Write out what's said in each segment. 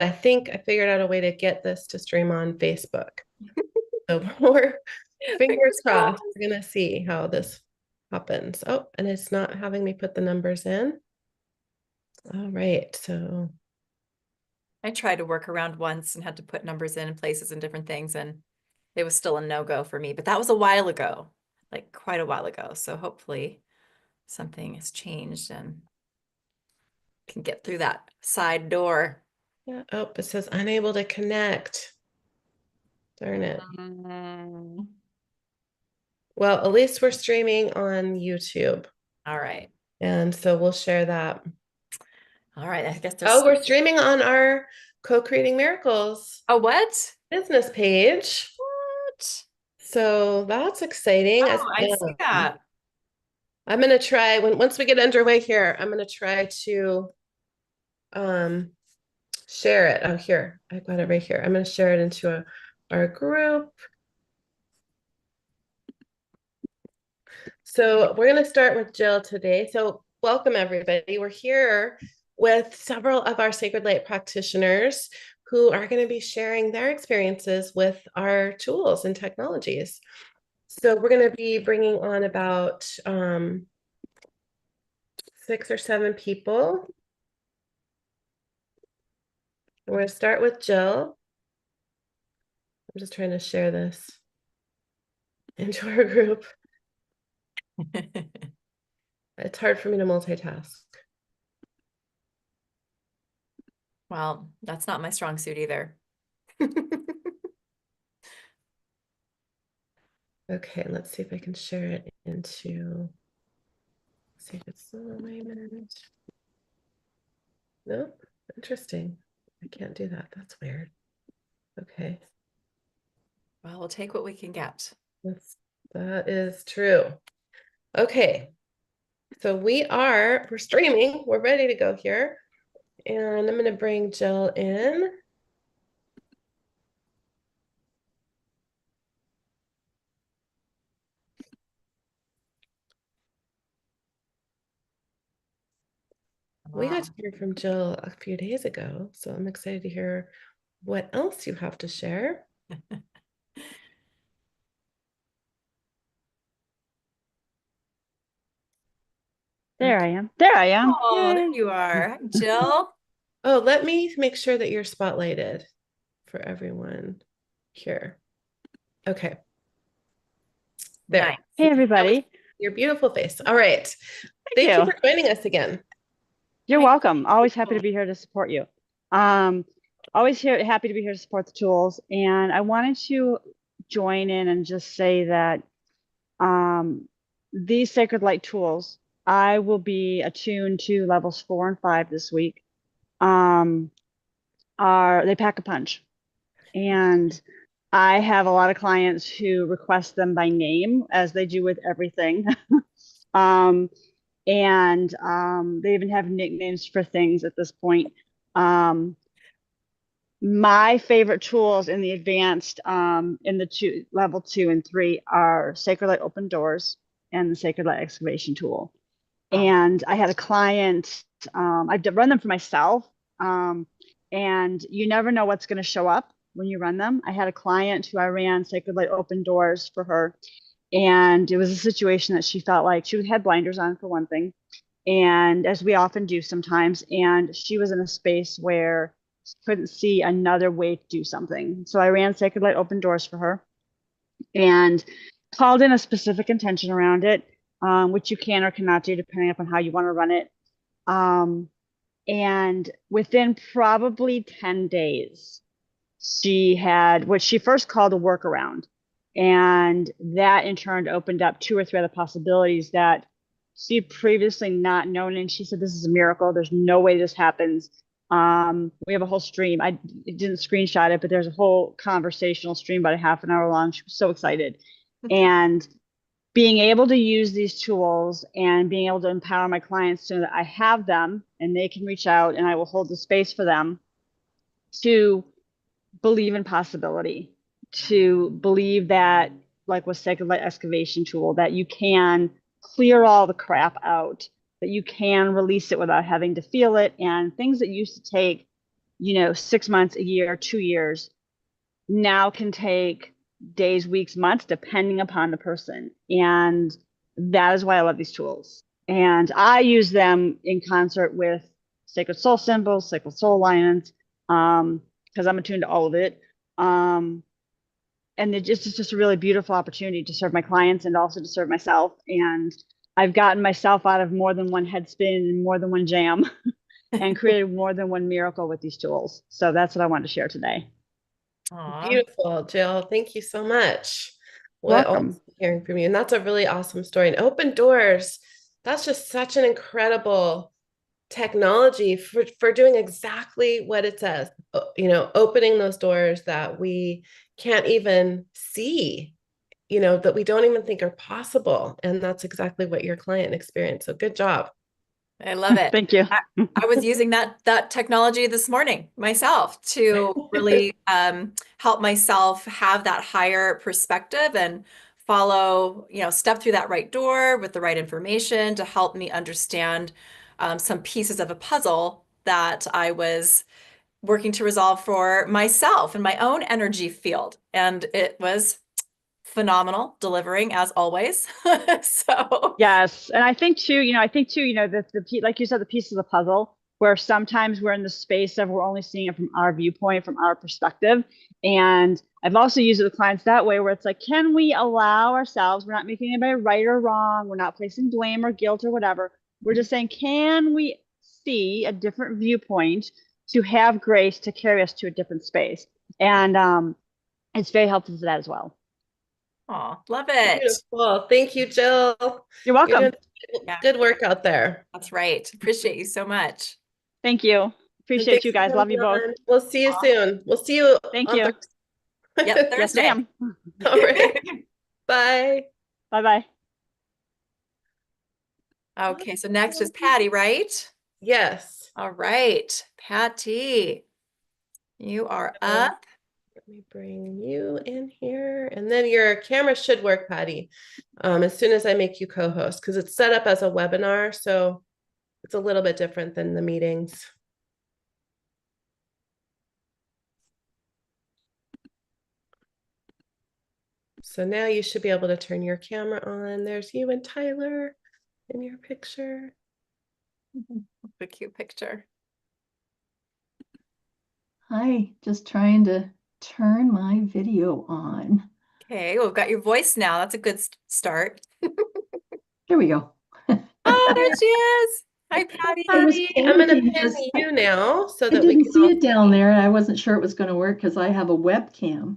I think I figured out a way to get this to stream on Facebook. So we're fingers Fingers crossed. crossed. We're gonna see how this happens. Oh, and it's not having me put the numbers in. All right, so I tried to work around once and had to put numbers in places and different things, and it was still a no-go for me. But that was a while ago, like quite a while ago. So hopefully something has changed and can get through that side door. yeah. Oh, it says unable to connect. Darn it. Mm. Well, at least we're streaming on YouTube. All right. And so we'll share that. All right. I guess Oh, there's we're streaming on our Co-Creating Miracles a what? business page. What? So that's exciting. Oh, I see that. I'm gonna try once we get underway here, I'm gonna try to um share it. Oh, here, I got it right here. I'm gonna share it into our group. So we're going to start with Jill today. So welcome everybody. We're here with several of our Sacred Light practitioners who are going to be sharing their experiences with our tools and technologies. So we're going to be bringing on about 6 or 7 people. We're going to start with Jill. I'm just trying to share this into our group. It's hard for me to multitask. Well, that's not my strong suit either. Okay, let's see if I can share it into, see if it's alignment. Nope, interesting. I can't do that. That's weird. Okay, Well, we'll take what we can get. that is true. Okay, so we're streaming. We're ready to go here. And I'm gonna bring Jill in. We got to Wow. hear from Jill a few days ago, so I'm excited to hear what else you have to share. There I Okay. am. There I am. Oh, there Yay. you are. Hi, Jill. Oh, let me make sure that you're spotlighted for everyone here. Okay, Nice. there. Hey, That was everybody. your beautiful face. All right. Thank Thank you you. for joining us again. You're Hi. welcome. Always happy to be here to support you. Um, happy to be here to support the tools. And I wanted to join in and just say that um, these Sacred Light tools, I will be attuned to levels 4 and 5 this week. Um, they pack a punch. And I have a lot of clients who request them by name, as they do with everything. Um, and they even have nicknames for things at this point. My favorite tools in the advanced, in the level 2 and 3, are Sacred Light Open Doors and the Sacred Light Excavation tool. Oh, And I had a client, I've run them for myself, and you never know what's going to show up when you run them. I had a client who I ran Sacred Light Open Doors for her, and it was a situation that she felt like she had blinders on, for one thing, and as we often do sometimes, and she was in a space where she couldn't see another way to do something. So I ran Sacred Light Open Doors for her and called in a specific intention around it, which you can or cannot do depending upon how you want to run it. Um, and within probably 10 days, she had what she first called a workaround. And that in turn opened up 2 or 3 other possibilities that she had previously not known. And she said, "This is a miracle. There's no way this happens." We have a whole stream. I didn't screenshot it, but there's a whole conversational stream about a half an hour long. She was so excited. And being able to use these tools and being able to empower my clients so that I have them and they can reach out and I will hold the space for them to believe in possibility, to believe that, like with Sacred Light Excavation tool, that you can clear all the crap out, that you can release it without having to feel it, and things that used to take 6 months, a year, 2 years, now can take days, weeks, months, depending upon the person. And that is why I love these tools. And I use them in concert with sacred soul symbols, sacred soul alignments, because I'm attuned to all of it. And it's just a really beautiful opportunity to serve my clients and also to serve myself. And I've gotten myself out of more than one headspin and more than one jam and created more than one miracle with these tools. So that's what I wanted to share today. Aw. Beautiful, Jill. Thank you so much. What Welcome. awesome hearing from you. And that's a really awesome story. And open doors, that's just such an incredible technology for doing exactly what it says, opening those doors that we can't even see, that we don't even think are possible. And that's exactly what your client experienced. So good job. I love it. Thank you. I was using that technology this morning myself to really help myself have that higher perspective and follow, step through that right door with the right information to help me understand some pieces of a puzzle that I was working to resolve for myself and my own energy field. And it was phenomenal delivering as always. So Yes. And I think too, like you said, the pieces of the puzzle where sometimes we're in the space of we're only seeing it from our viewpoint, from our perspective. And I've also used it with clients that way where it's like, can we allow ourselves, we're not making anybody right or wrong, we're not placing blame or guilt or whatever. We're just saying, can we see a different viewpoint to have grace to carry us to a different space? And it's very helpful for that as well. oh, love it. Beautiful. Thank you, Jill. You're You're welcome. doing good work out there. That's right. Appreciate you so much. Thank you. And Appreciate thanks you for guys. Love you coming both. on. We'll see you Aw. soon. We'll see you Thank on you. Thursday. Yep, Yes, Thursday. ma'am. All right. Bye. Bye-bye. Okay, so next is Patty, right? Yes. All right, Patty, you are up. Let me bring you in here. And then your camera should work, Patty, as soon as I make you co-host, because it's set up as a webinar. So it's a little bit different than the meetings. So now you should be able to turn your camera on. There's you and Tyler in your picture. The cute picture. Hi, just trying to turn my video on. Okay, well, we've got your voice now. That's a good start. There we go. Oh, there she is. Hi, Patty. I was Patty, I'm going to panicking pin just- you now so I that we didn't can see all it down there, and I wasn't sure it was going to work because I have a webcam.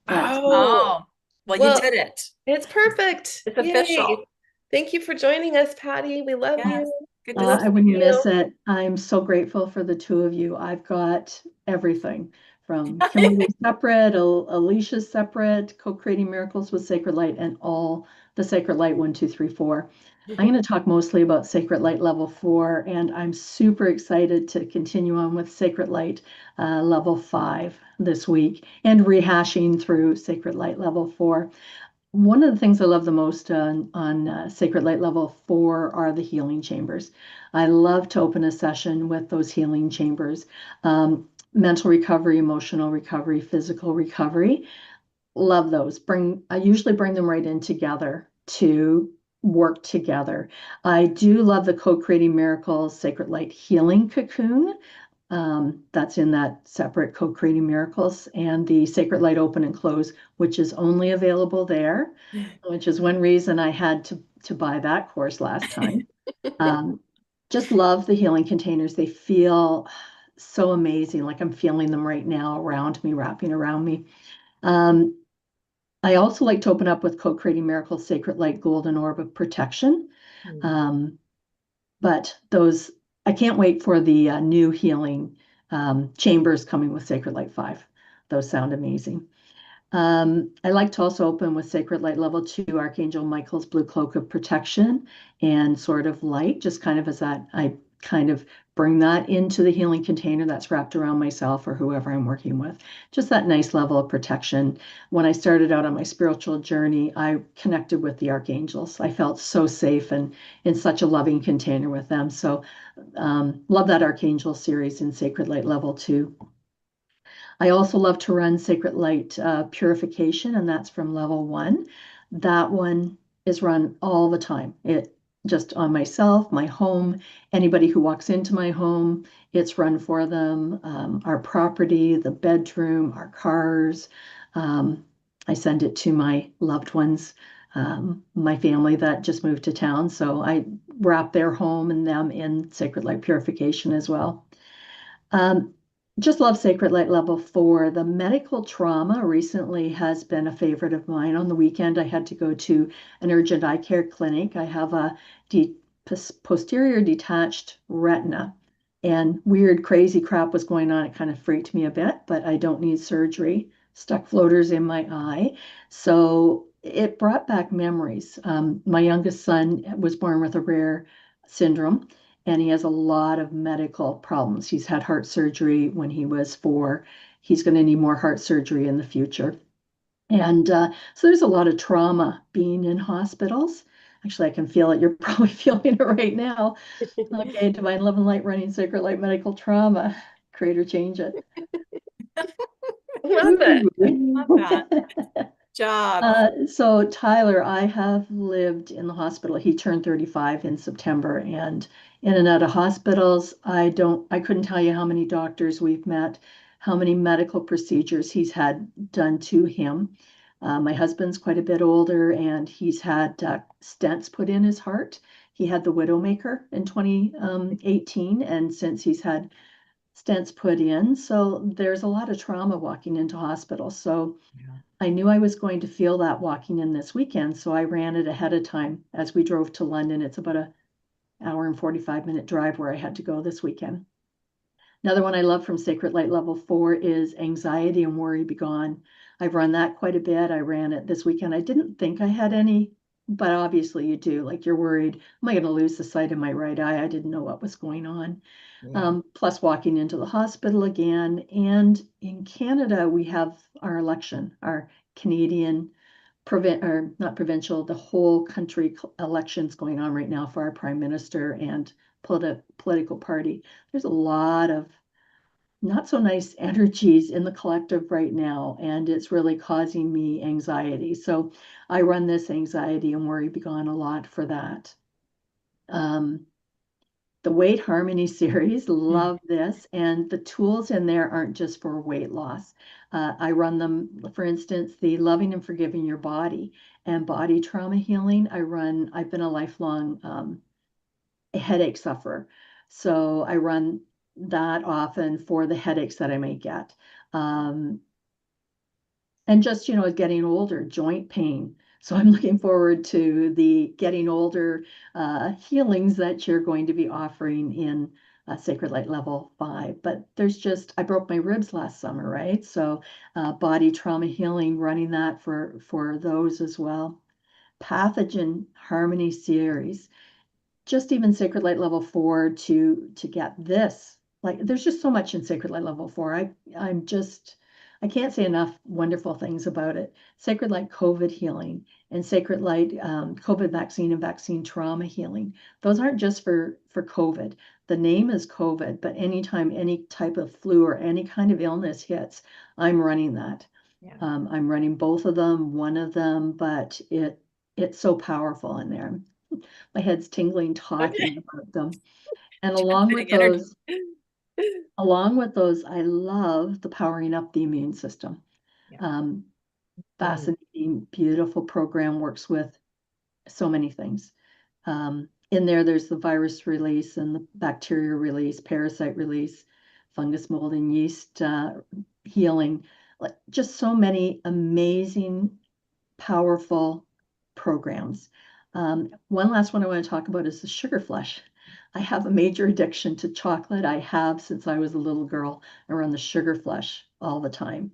But Oh, Oh, well, you well, did it. it's perfect. It's Yay. official. Thank you for joining us, Patty. We love Yes. you. Good We to love I wouldn't seeing miss you. it. I'm so grateful for the two of you. I've got everything from see. Kimberly separate, Alicia separate, co-creating miracles with Sacred Light, and all the Sacred Light 1, 2, 3, 4. I'm going to talk mostly about Sacred Light level 4, and I'm super excited to continue on with Sacred Light level 5 this week and rehashing through Sacred Light level 4. One of the things I love the most on Sacred Light level 4 are the healing chambers. I love to open a session with those healing chambers. Mental recovery, emotional recovery, physical recovery. Love those. I usually bring them right in together to work together. I do love the Co-Creating Miracles Sacred Light Healing Cocoon. That's in that separate Co-Creating Miracles, and the Sacred Light Open and Close, which is only available there, which is one reason I had to buy that course last time. Just love the healing containers. They feel so amazing, like I'm feeling them right now around me, wrapping around me. I also like to open up with Co-Creating Miracles Sacred Light Golden Orb of Protection. But those, I can't wait for the new healing chambers coming with Sacred Light 5. Those sound amazing. I like to also open with Sacred Light Level 2, Archangel Michael's Blue Cloak of Protection and Sword of Light, just kind of as that, I kind of bring that into the healing container that's wrapped around myself or whoever I'm working with. Just that nice level of protection. When I started out on my spiritual journey, I connected with the archangels. I felt so safe and in such a loving container with them. So love that Archangel series in Sacred Light Level 2. I also love to run Sacred Light Purification, and that's from Level 1. That one is run all the time. It just on myself, my home, anybody who walks into my home, it's run for them. Our property, the bedroom, our cars. I send it to my loved ones, my family that just moved to town. So I wrap their home and them in Sacred Light Purification as well. Just love Sacred Light Level 4. The medical trauma recently has been a favorite of mine. On the weekend, I had to go to an urgent eye care clinic. I have a posterior detached retina, and weird, crazy crap was going on. It kind of freaked me a bit, but I don't need surgery. Stuck floaters in my eye. So it brought back memories. My youngest son was born with a rare syndrome, and he has a lot of medical problems. He's had heart surgery when he was 4. He's going to need more heart surgery in the future. And so there's a lot of trauma being in hospitals. Actually, I can feel it. You're probably feeling it right now. Okay, Divine Love and Light running Sacred Light Medical Trauma. Creator change it. Love it. Love that. Job. So Tyler, I have lived in the hospital. He turned 35 in September, and in and out of hospitals. I couldn't tell you how many doctors we've met, how many medical procedures he's had done to him. My husband's quite a bit older, and he's had stents put in his heart. He had the Widowmaker in 2018, and since he's had stents put in, so there's a lot of trauma walking into hospitals. So I knew I was going to feel that walking in this weekend, so I ran it ahead of time as we drove to London. It's about an hour and 45-minute drive where I had to go this weekend. Another one I love from Sacred Light Level 4 is Anxiety and Worry Be Gone. I've run that quite a bit. I ran it this weekend. I didn't think I had any, but obviously you do. Like you're worried, am I going to lose the sight of my right eye? I didn't know what was going on. Plus walking into the hospital again. And in Canada, we have our election, our Canadian not provincial, the whole country elections going on right now for our prime minister and political party. There's a lot of not so nice energies in the collective right now, and it's really causing me anxiety. So I run this Anxiety and Worry Be Gone a lot for that. The Weight Harmony series, love this. And the tools in there aren't just for weight loss. I run them, for instance, the Loving and Forgiving Your Body and Body Trauma Healing. I've been a lifelong headache sufferer. So I run that often for the headaches that I may get. And just, getting older, joint pain. So I'm looking forward to the getting older healings that you're going to be offering in Sacred Light Level 5. But I broke my ribs last summer, right? So body trauma healing, running that for those as well. Pathogen Harmony series, just even Sacred Light Level 4 to get this. Like there's just so much in Sacred Light Level 4. I can't say enough wonderful things about it. Sacred Light COVID healing and Sacred Light COVID vaccine and vaccine trauma healing. Those aren't just for COVID. The name is COVID, but anytime any type of flu or any kind of illness hits, I'm running that. Yeah. I'm running both of them, one of them, but it's so powerful in there. My head's tingling talking about them. And along with those, I love the Powering Up the Immune System. Yeah. Fascinating, beautiful program, works with so many things. In there's the virus release and the bacteria release, parasite release, fungus, mold, and yeast healing. Just so many amazing, powerful programs. One last one I want to talk about is the sugar flush. I have a major addiction to chocolate. I have since I was a little girl. I run the sugar flush all the time.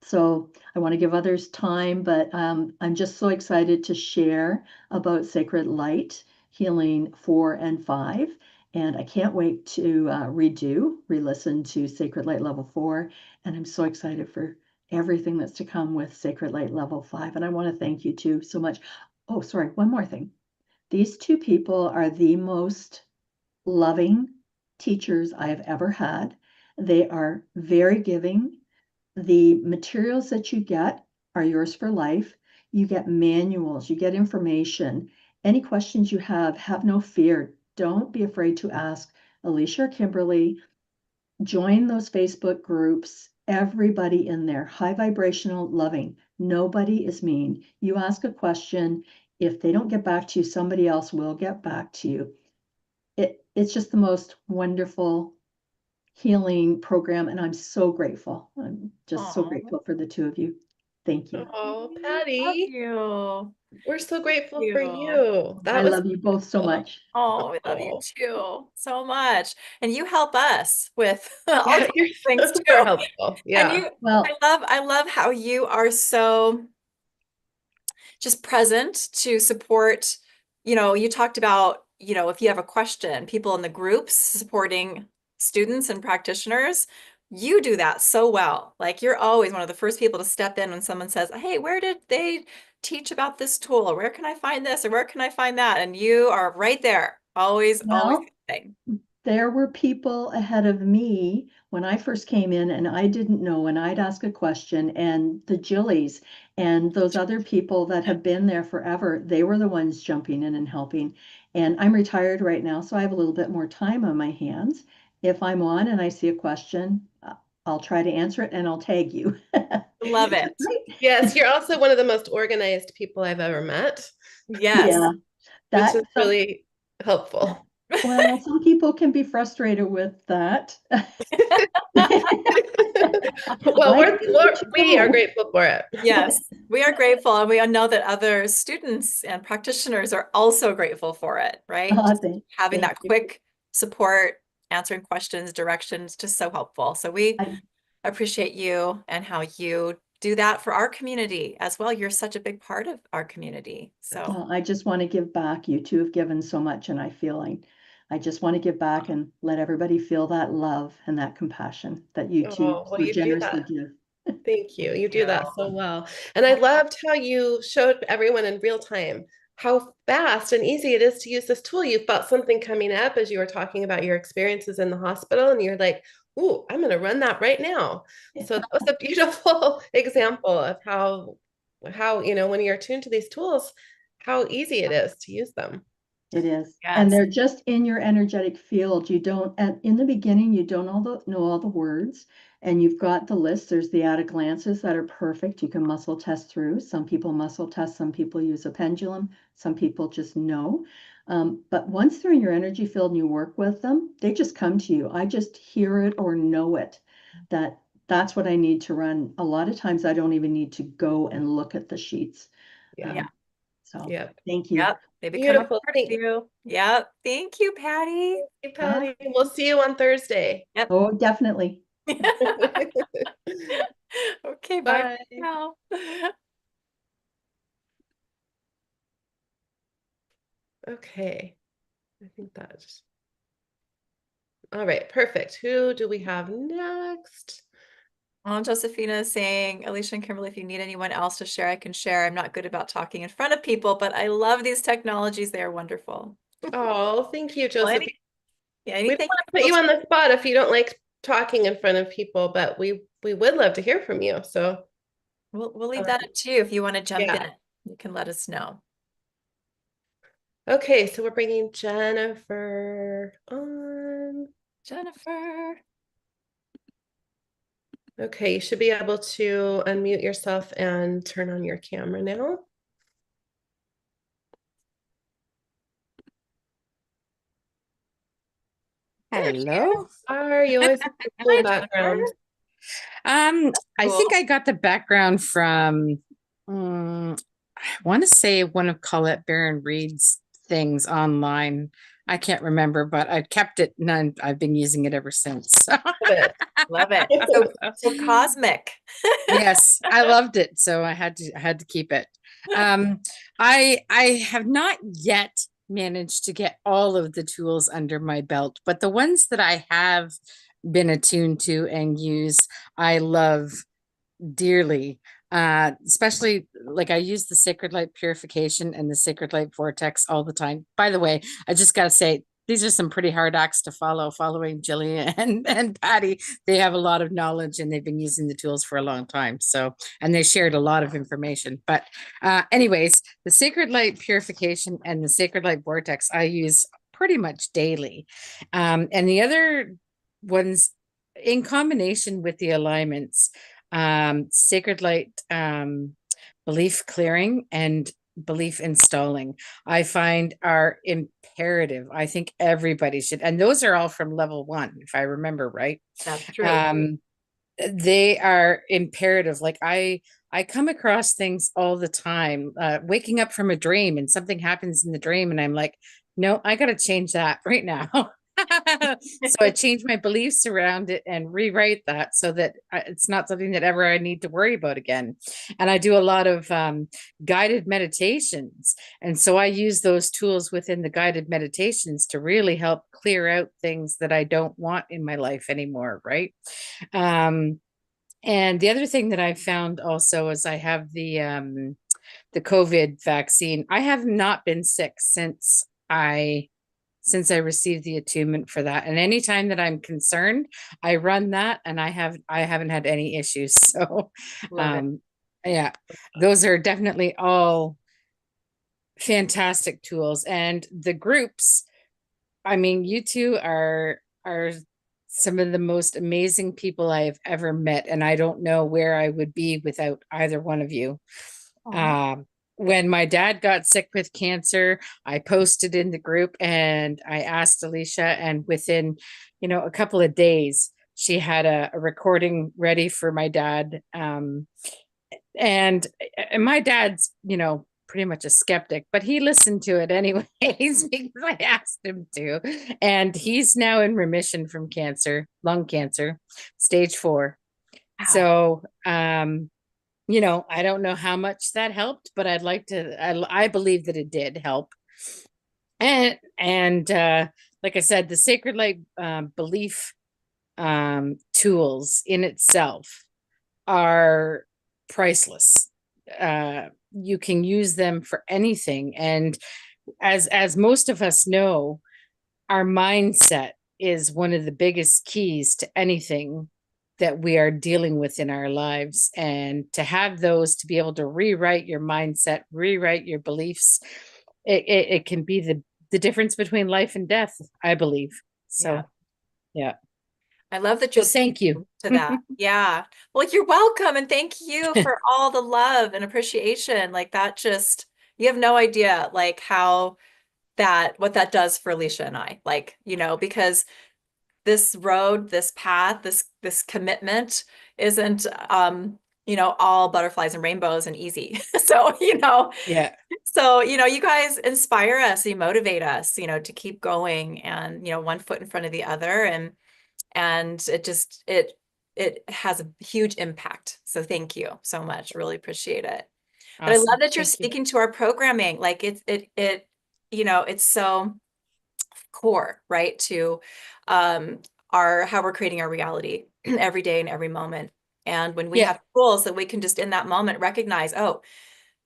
So I want to give others time, but I'm just so excited to share about Sacred Light Healing 4 and 5. And I can't wait to re-listen to Sacred Light Level 4. And I'm so excited for everything that's to come with Sacred Light Level 5. And I want to thank you two so much. Oh, sorry, one more thing. These two people are the most loving teachers I have ever had. They are very giving. The materials that you get are yours for life. You get manuals, you get information. Any questions you have no fear. Don't be afraid to ask Alicia or Kimberly. Join those Facebook groups. Everybody in there, high vibrational, loving. Nobody is mean. You ask a question. If they don't get back to you, somebody else will get back to you. It's just the most wonderful healing program, and I'm so grateful. I'm just so Aw. grateful for the two of you. Thank you. Oh, Love Patty, you. we're so grateful for You. you. That I was love you both so cool. much. Oh, we love you too so much. And you help us with all Yeah, kinds you're of things super too. helpful. And Yeah. Well, I love how you are so just present to support, you talked about, if you have a question, people in the groups supporting students and practitioners, you do that so well. Like you're always one of the first people to step in when someone says, hey, where did they teach about this tool? Or where can I find this? Or where can I find that? And you are right there, always well, saying. there were people ahead of me when I first came in and I didn't know, and I'd ask a question, and the Jillies and those other people that have been there forever, they were the ones jumping in and helping. And I'm retired right now, so I have a little bit more time on my hands. If I'm on and I see a question, I'll try to answer it and I'll tag you. Love it. Yes, you're also one of the most organized people I've ever met, Yes. Yeah, which is that some, really helpful. well, some people can be frustrated with that. Well, I can let you we are go. grateful for it. Yes, we are grateful, and we know that other students and practitioners are also grateful for it, right? Just having Thank that you. quick support, answering questions, directions, just so helpful. So we I, appreciate you and how you do that for our community as well. You're such a big part of our community. So well, I just want to give back. You two have given so much, and I just want to give back and let everybody feel that love and that compassion that you two Oh, well, so you do generously that. give. Thank you. You do that so you. well. And I loved how you showed everyone in real time how fast and easy it is to use this tool. You felt something coming up as you were talking about your experiences in the hospital, and you're like, ooh, I'm going to run that right now. So that was a beautiful example of how, when you're attuned to these tools, how easy it is to use them. It is. And Yes. they're just in your energetic field. You don't, in the beginning, you don't know all the words, and you've got the list. There's the at a glances that are perfect. You can muscle test through. Some people muscle test, some people use a pendulum, some people just know. But once they're in your energy field and you work with them, they just come to you. I just hear it or know it. That's what I need to run. A lot of times I don't even need to go and look at the sheets. Yeah. Yeah. So Yep. thank you. Yep. They become a Beautiful. part of you. Yep. Thank you, Patty. Thank you, Huh? Patty. We'll see you on Thursday. Yep. Oh, definitely. Okay, bye Bye. for now. Okay. I think that's all right. Perfect. Who do we have next? Josephina is saying, Alicia and Kimberly, if you need anyone else to share, I can share. I'm not good about talking in front of people, but I love these technologies. They are wonderful. Oh, thank you, Well, Joseph. yeah, We don't anything want to put you on the spot if you don't like talking in front of people, but we would love to hear from you. So we'll leave that up to you. If you want to jump yeah. in, you can let us know. Okay, so we're bringing Jennifer on. Jennifer. Okay, you should be able to unmute yourself and turn on your camera now. Hello. Are you always have a cool Hi, background? I Cool. think I got the background from I want to say one of Colette Baron Reed's things online. I can't remember, but I kept it and I've been using it ever since. Love it. Love it. So cosmic. Yes, I loved it, so I had to keep it. I have not yet managed to get all of the tools under my belt, but the ones that I have been attuned to and use, I love dearly. Especially like I use the Sacred Light Purification and the Sacred Light Vortex all the time. By the way, I just got to say, these are some pretty hard acts to follow, following Jillian and Patty. They have a lot of knowledge and they've been using the tools for a long time. So, and they shared a lot of information. But anyways, the Sacred Light Purification and the Sacred Light Vortex, I use pretty much daily. And the other ones in combination with the alignments, Sacred Light, belief clearing and belief installing, I find are imperative. I think everybody should, and those are all from level 1, if I remember right. That's true. They are imperative. Like I come across things all the time, waking up from a dream and something happens in the dream and I'm like, no, I got to change that right now. So I change my beliefs around it and rewrite that so that it's not something that ever I need to worry about again. And I do a lot of guided meditations. And so I use those tools within the guided meditations to really help clear out things that I don't want in my life anymore. Right. And the other thing that I found also is I have the COVID vaccine. I have not been sick since I received the attunement for that. And anytime that I'm concerned, I run that and I haven't had any issues. So yeah, those are definitely all fantastic tools. And the groups, I mean, you two are some of the most amazing people I have ever met. And I don't know where I would be without either one of you. When my dad got sick with cancer, I posted in the group and I asked Alicia, and within, a couple of days, she had a recording ready for my dad. And my dad's, pretty much a skeptic, but he listened to it anyways because I asked him to. And he's now in remission from cancer, lung cancer, stage 4. Wow. So, I don't know how much that helped, but I'd like to, I believe that it did help. And like I said, the Sacred Light belief tools in itself are priceless. You can use them for anything. And as most of us know, our mindset is one of the biggest keys to anything that we are dealing with in our lives. And to have those, to be able to rewrite your mindset, rewrite your beliefs, it can be the difference between life and death, I believe. So, yeah. I love that you're thank you to that. Yeah. Well, you're welcome. And thank you for all the love and appreciation. Like that just, you have no idea like what that does for Alicia and I, like, because this road, this path, this commitment isn't, all butterflies and rainbows and easy. So, yeah. So, you guys inspire us, you motivate us, to keep going and, one foot in front of the other. And it has a huge impact. So thank you so much. Really appreciate it. Awesome. But I love that you're speaking to our programming. Like it's so core, right? To how we're creating our reality every day and every moment. And when we have tools that we can just in that moment recognize, oh,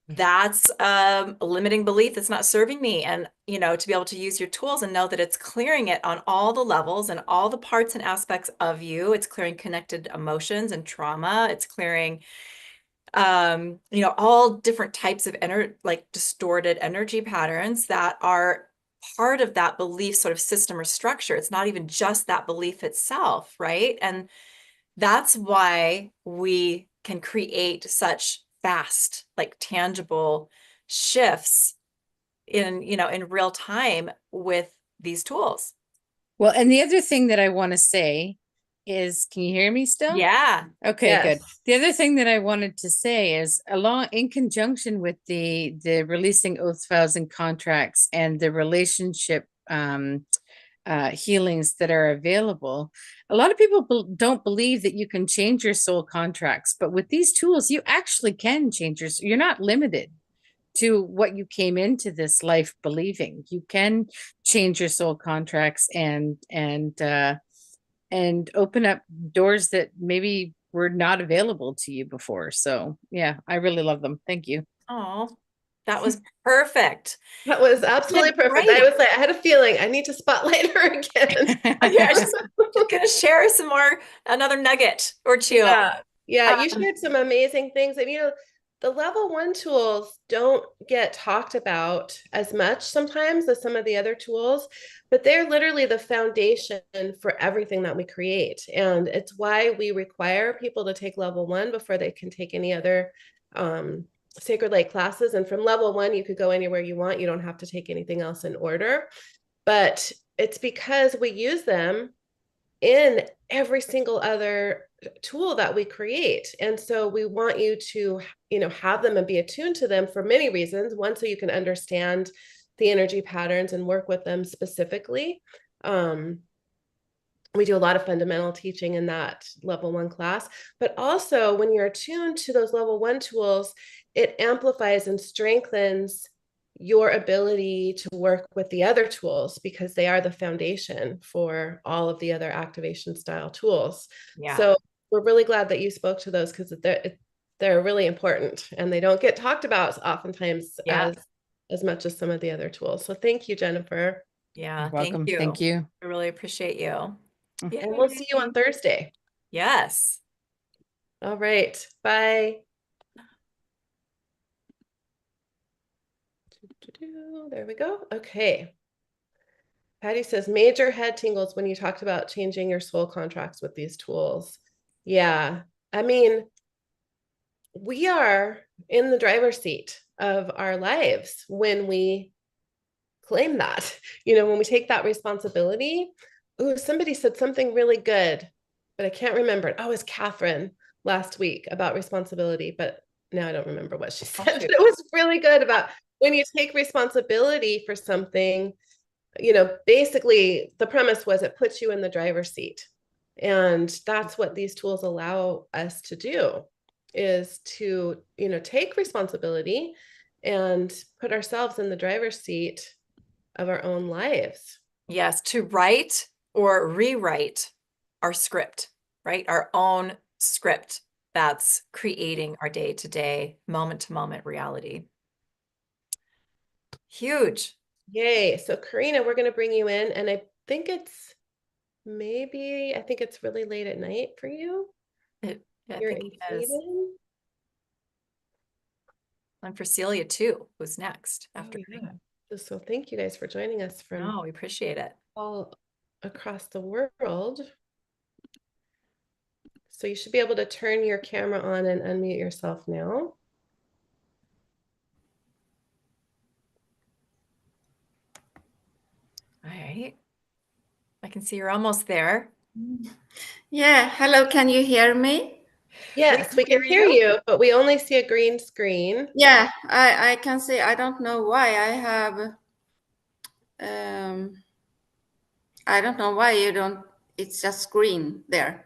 that's a limiting belief that's not serving me. And, to be able to use your tools and know that it's clearing it on all the levels and all the parts and aspects of you. It's clearing connected emotions and trauma. It's clearing, all different types of distorted energy patterns that are part of that belief sort of system or structure. It's not even just that belief itself, right? And that's why we can create such fast, like tangible shifts in real time with these tools. Well, and the other thing that I want to say is, can you hear me still? Yeah. Okay, yes. Good. The other thing that I wanted to say is, along in conjunction with the releasing oaths, vows, and contracts and the relationship healings that are available, a lot of people don't believe that you can change your soul contracts, but with these tools, you actually can change you're not limited to what you came into this life believing. You can change your soul contracts and open up doors that maybe were not available to you before. So yeah, I really love them. Thank you. Oh, that was perfect. That was absolutely did perfect. great. I was like, I had a feeling I need to spotlight her again. Yeah, just gonna share some more, another nugget or two. Yeah. Yeah, you Um, shared some amazing things. And the level 1 tools don't get talked about as much sometimes as some of the other tools, but they're literally the foundation for everything that we create. And it's why we require people to take level 1 before they can take any other Sacred Light classes. And from level 1, you could go anywhere you want. You don't have to take anything else in order. But it's because we use them in every single other tool that we create. And so we want you to, have them and be attuned to them for many reasons. One, so you can understand the energy patterns and work with them specifically. We do a lot of fundamental teaching in that level 1 class, but also when you're attuned to those level 1 tools, it amplifies and strengthens your ability to work with the other tools because they are the foundation for all of the other activation style tools. Yeah. So we're really glad that you spoke to those because they're really important and they don't get talked about oftentimes as much as some of the other tools. So thank you, Jennifer. Yeah, You're welcome. thank you. Thank you. I really appreciate you. And we'll see you on Thursday. Yes. All right. Bye. There we go. Okay. Patty says major head tingles when you talked about changing your soul contracts with these tools. Yeah. I mean, we are in the driver's seat of our lives when we claim that, when we take that responsibility. Ooh, somebody said something really good, but I can't remember it. Oh, it was Catherine last week about responsibility, but now I don't remember what she said. It was really good about when you take responsibility for something, basically the premise was it puts you in the driver's seat. And that's what these tools allow us to do, is to, take responsibility and put ourselves in the driver's seat of our own lives. Yes, to write or rewrite our script, right? Our own script that's creating our day-to-day, moment-to-moment reality. Huge. Yay. So Karina, we're going to bring you in, and I think it's really late at night for you. You're in Sweden. And for Celia too, who's next after me. So thank you guys for joining us from we appreciate it. all across the world. So you should be able to turn your camera on and unmute yourself now. All right. I can see you're almost there. Yeah, hello, can you hear me? Yes, we can hear you, but we only see a green screen. Yeah, I can see. I don't know why I have, I don't know why you don't, it's just green there.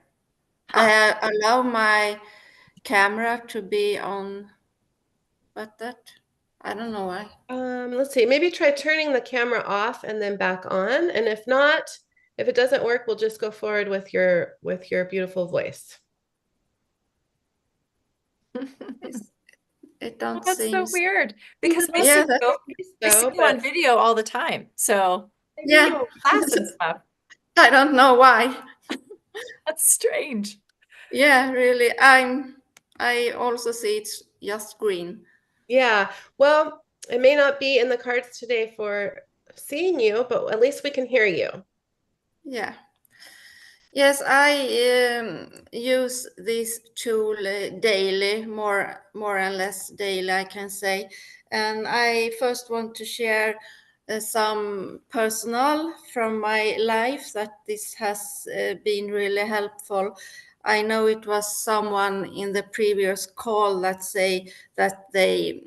I allow my camera to be on, but I don't know why. Let's see, maybe try turning the camera off and then back on. And if not, if it doesn't work, we'll just go forward with your beautiful voice. It don't That's seem so weird because we Yeah, see you on video all the time. So yeah, class and stuff. I don't know why. That's strange. Yeah, really. I also see it's just green. Yeah, well, it may not be in the cards today for seeing you, but at least we can hear you. Yeah. Yes, I use this tool daily, more and less daily, I can say. And I first want to share some personal from my life that this has been really helpful. I know it was someone in the previous call that say that they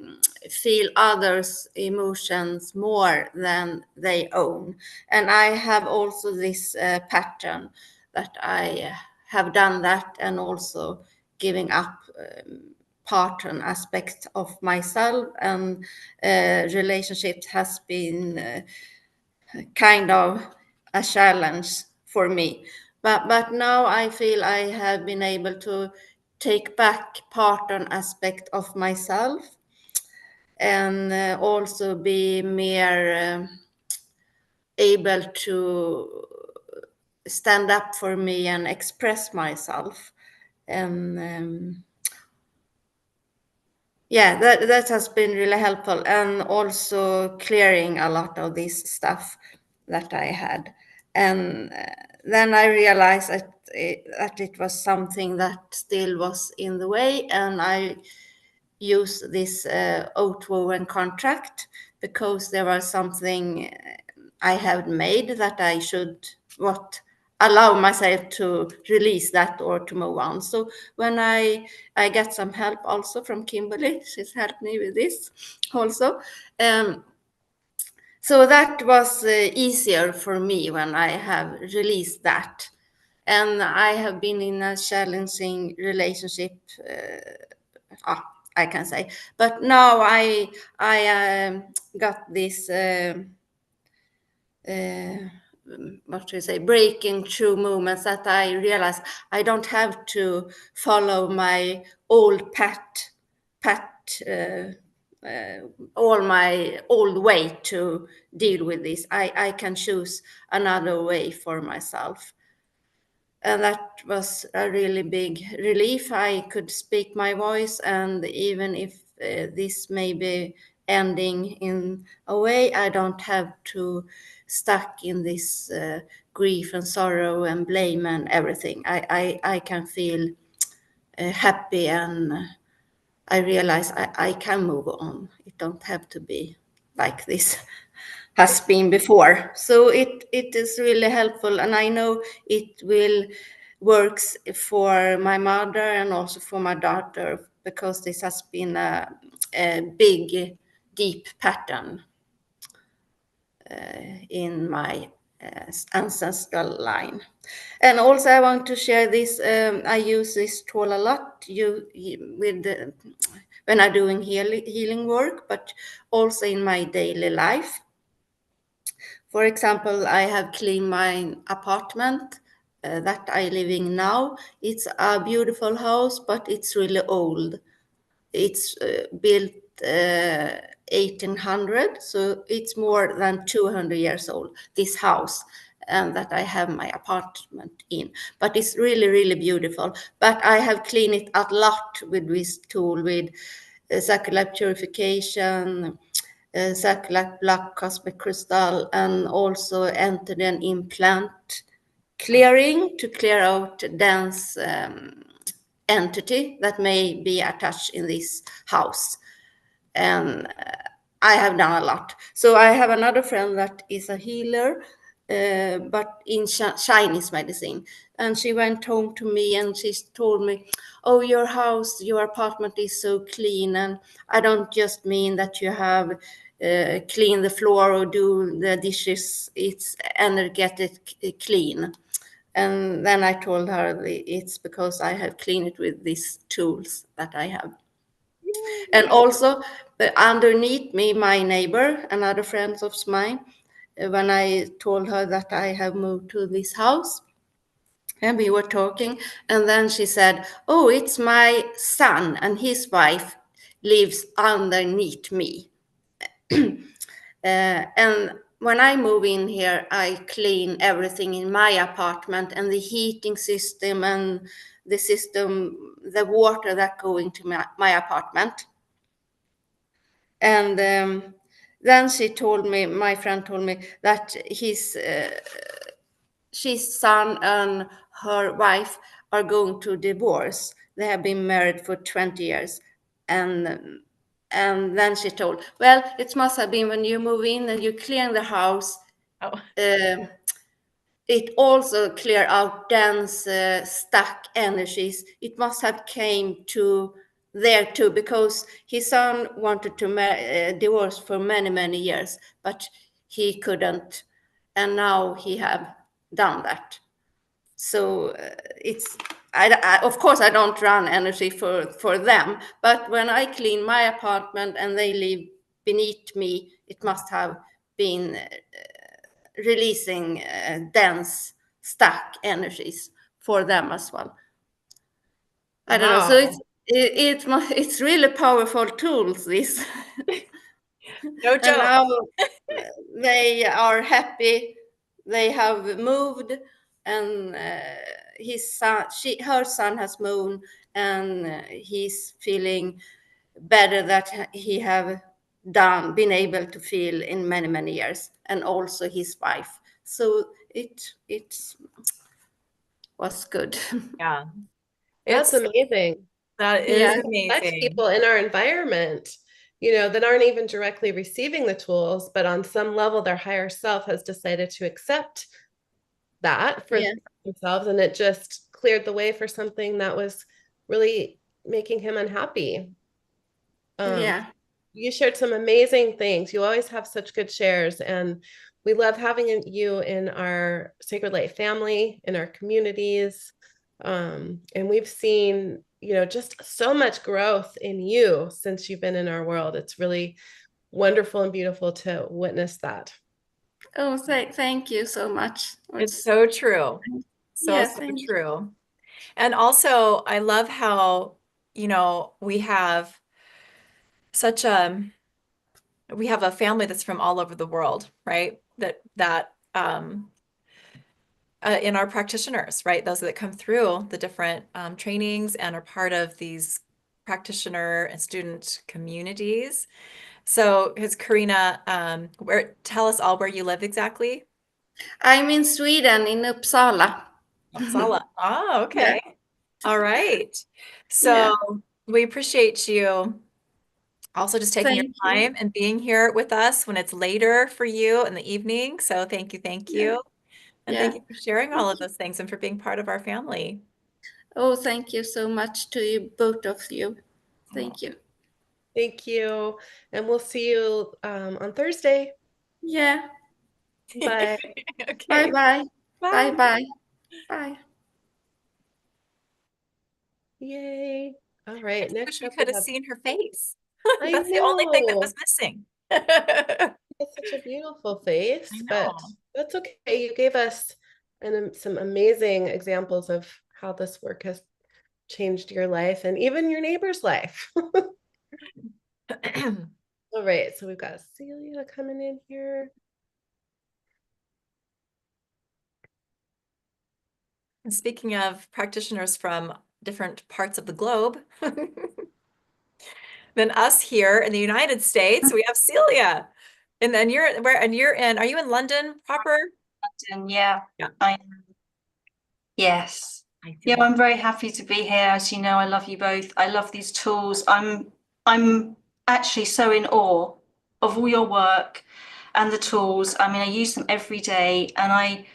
feel others' emotions more than they own. And I have also this pattern that I have done that, and also giving up part and aspect of myself, and relationships has been kind of a challenge for me. But now I feel I have been able to take back part and aspect of myself, and also be more able to stand up for me and express myself. And yeah, that has been really helpful, and also clearing a lot of this stuff that I had. And then I realized that it was something that still was in the way, and I used this oath woven contract, because there was something I had made that I should allow myself to release that or to move on. So when I get some help also from Kimberly, she's helped me with this also. So that was easier for me when I have released that. And I have been in a challenging relationship, I can say. But now I got this, what should I say, breaking through moments, that I realize I don't have to follow my old all my old way to deal with this. I can choose another way for myself. And that was a really big relief. I could speak my voice, and even if this may be ending in a way, I don't have to stuck in this grief and sorrow and blame and everything. I can feel happy, and I realize I can move on. It don't have to be like this has been before. So it is really helpful, and I know it will works for my mother and also for my daughter, because this has been a big, deep pattern in my ancestral line. And also I want to share this. I use this tool a lot when I'm doing healing work, but also in my daily life. For example, I have cleaned my apartment that I live in now. It's a beautiful house, but it's really old. It's built 1800, so it's more than 200 years old, this house that I have my apartment in. But it's really, really beautiful. But I have cleaned it a lot with this tool, with circular purification, circular black cosmic crystal, and also entered an implant clearing to clear out dense entity that may be attached in this house. And I have done a lot. So I have another friend that is a healer, but in Chinese medicine. And she went home to me and she told me, oh, your house, your apartment is so clean. And I don't just mean that you have clean the floor or do the dishes. It's energetic clean. And then I told her it's because I have cleaned it with these tools that I have. And also underneath me, my neighbor, another friend of mine, when I told her that I have moved to this house, and we were talking, and then she said, oh, it's my son and his wife lives underneath me. And when I move in here, I clean everything in my apartment, and the heating system and the system, the water that go into my apartment. And then she told me, my friend told me, that his son and her wife are going to divorce. They have been married for 20 years. And then she told, well, it must have been when you move in and you clean the house. Oh. It also clear out dense stuck energies. It must have came to there too, because his son wanted to divorce for many, many years, but he couldn't. And now he have done that. So of course, I don't run energy for them, but when I clean my apartment and they live beneath me, it must have been releasing dense, stuck energies for them as well. I don't know. So Wow. it's really powerful tools, this. No And joke. now they are happy. They have moved, and her son has moved, and he's feeling better that he have been able to feel in many years, and also his wife. So it was good. Yeah. That's amazing. That is Yeah. It affects amazing. people in our environment, that aren't even directly receiving the tools, but on some level, their higher self has decided to accept that for Yeah. themselves, and it just cleared the way for something that was really making him unhappy. Yeah. You shared some amazing things. You always have such good shares, and we love having you in our Sacred Light family, in our communities. And we've seen, just so much growth in you since you've been in our world. It's really wonderful and beautiful to witness that. Oh, thank you so much. It's so true. So thank you. true. And also, I love how, we have such we have a family that's from all over the world, right? That in our practitioners, right? Those that come through the different trainings and are part of these practitioner and student communities. So, has Karina, tell us all where you live exactly? I'm in Sweden, in Uppsala. Uppsala. Oh, Yeah. okay. All right. So Yeah. we appreciate you also just taking your Thank you. time and being here with us when it's later for you in the evening. So thank you. Yeah. And thank Yeah. you for sharing all of those things and for being part of our family. Oh, thank you so much to you, both of you. Thank you. Thank you. And we'll see you on Thursday. Yeah. Bye. Okay. Bye. Bye. Bye. Yay. All right. I wish Next we up, could we have have, seen her face. I That's the only thing that know. was missing. It's such a beautiful face, I but know. that's okay. You gave us some amazing examples of how this work has changed your life and even your neighbor's life. All right, so we've got Celia coming in here. And speaking of practitioners from different parts of the globe, than us here in the United States, we have Celia. And then are you in London proper? And yeah, Yeah. Yes. I Yeah, see. I'm very happy to be here. As you know, I love you both. I love these tools. I'm actually so in awe of all your work and the tools. I mean, I use them every day, and I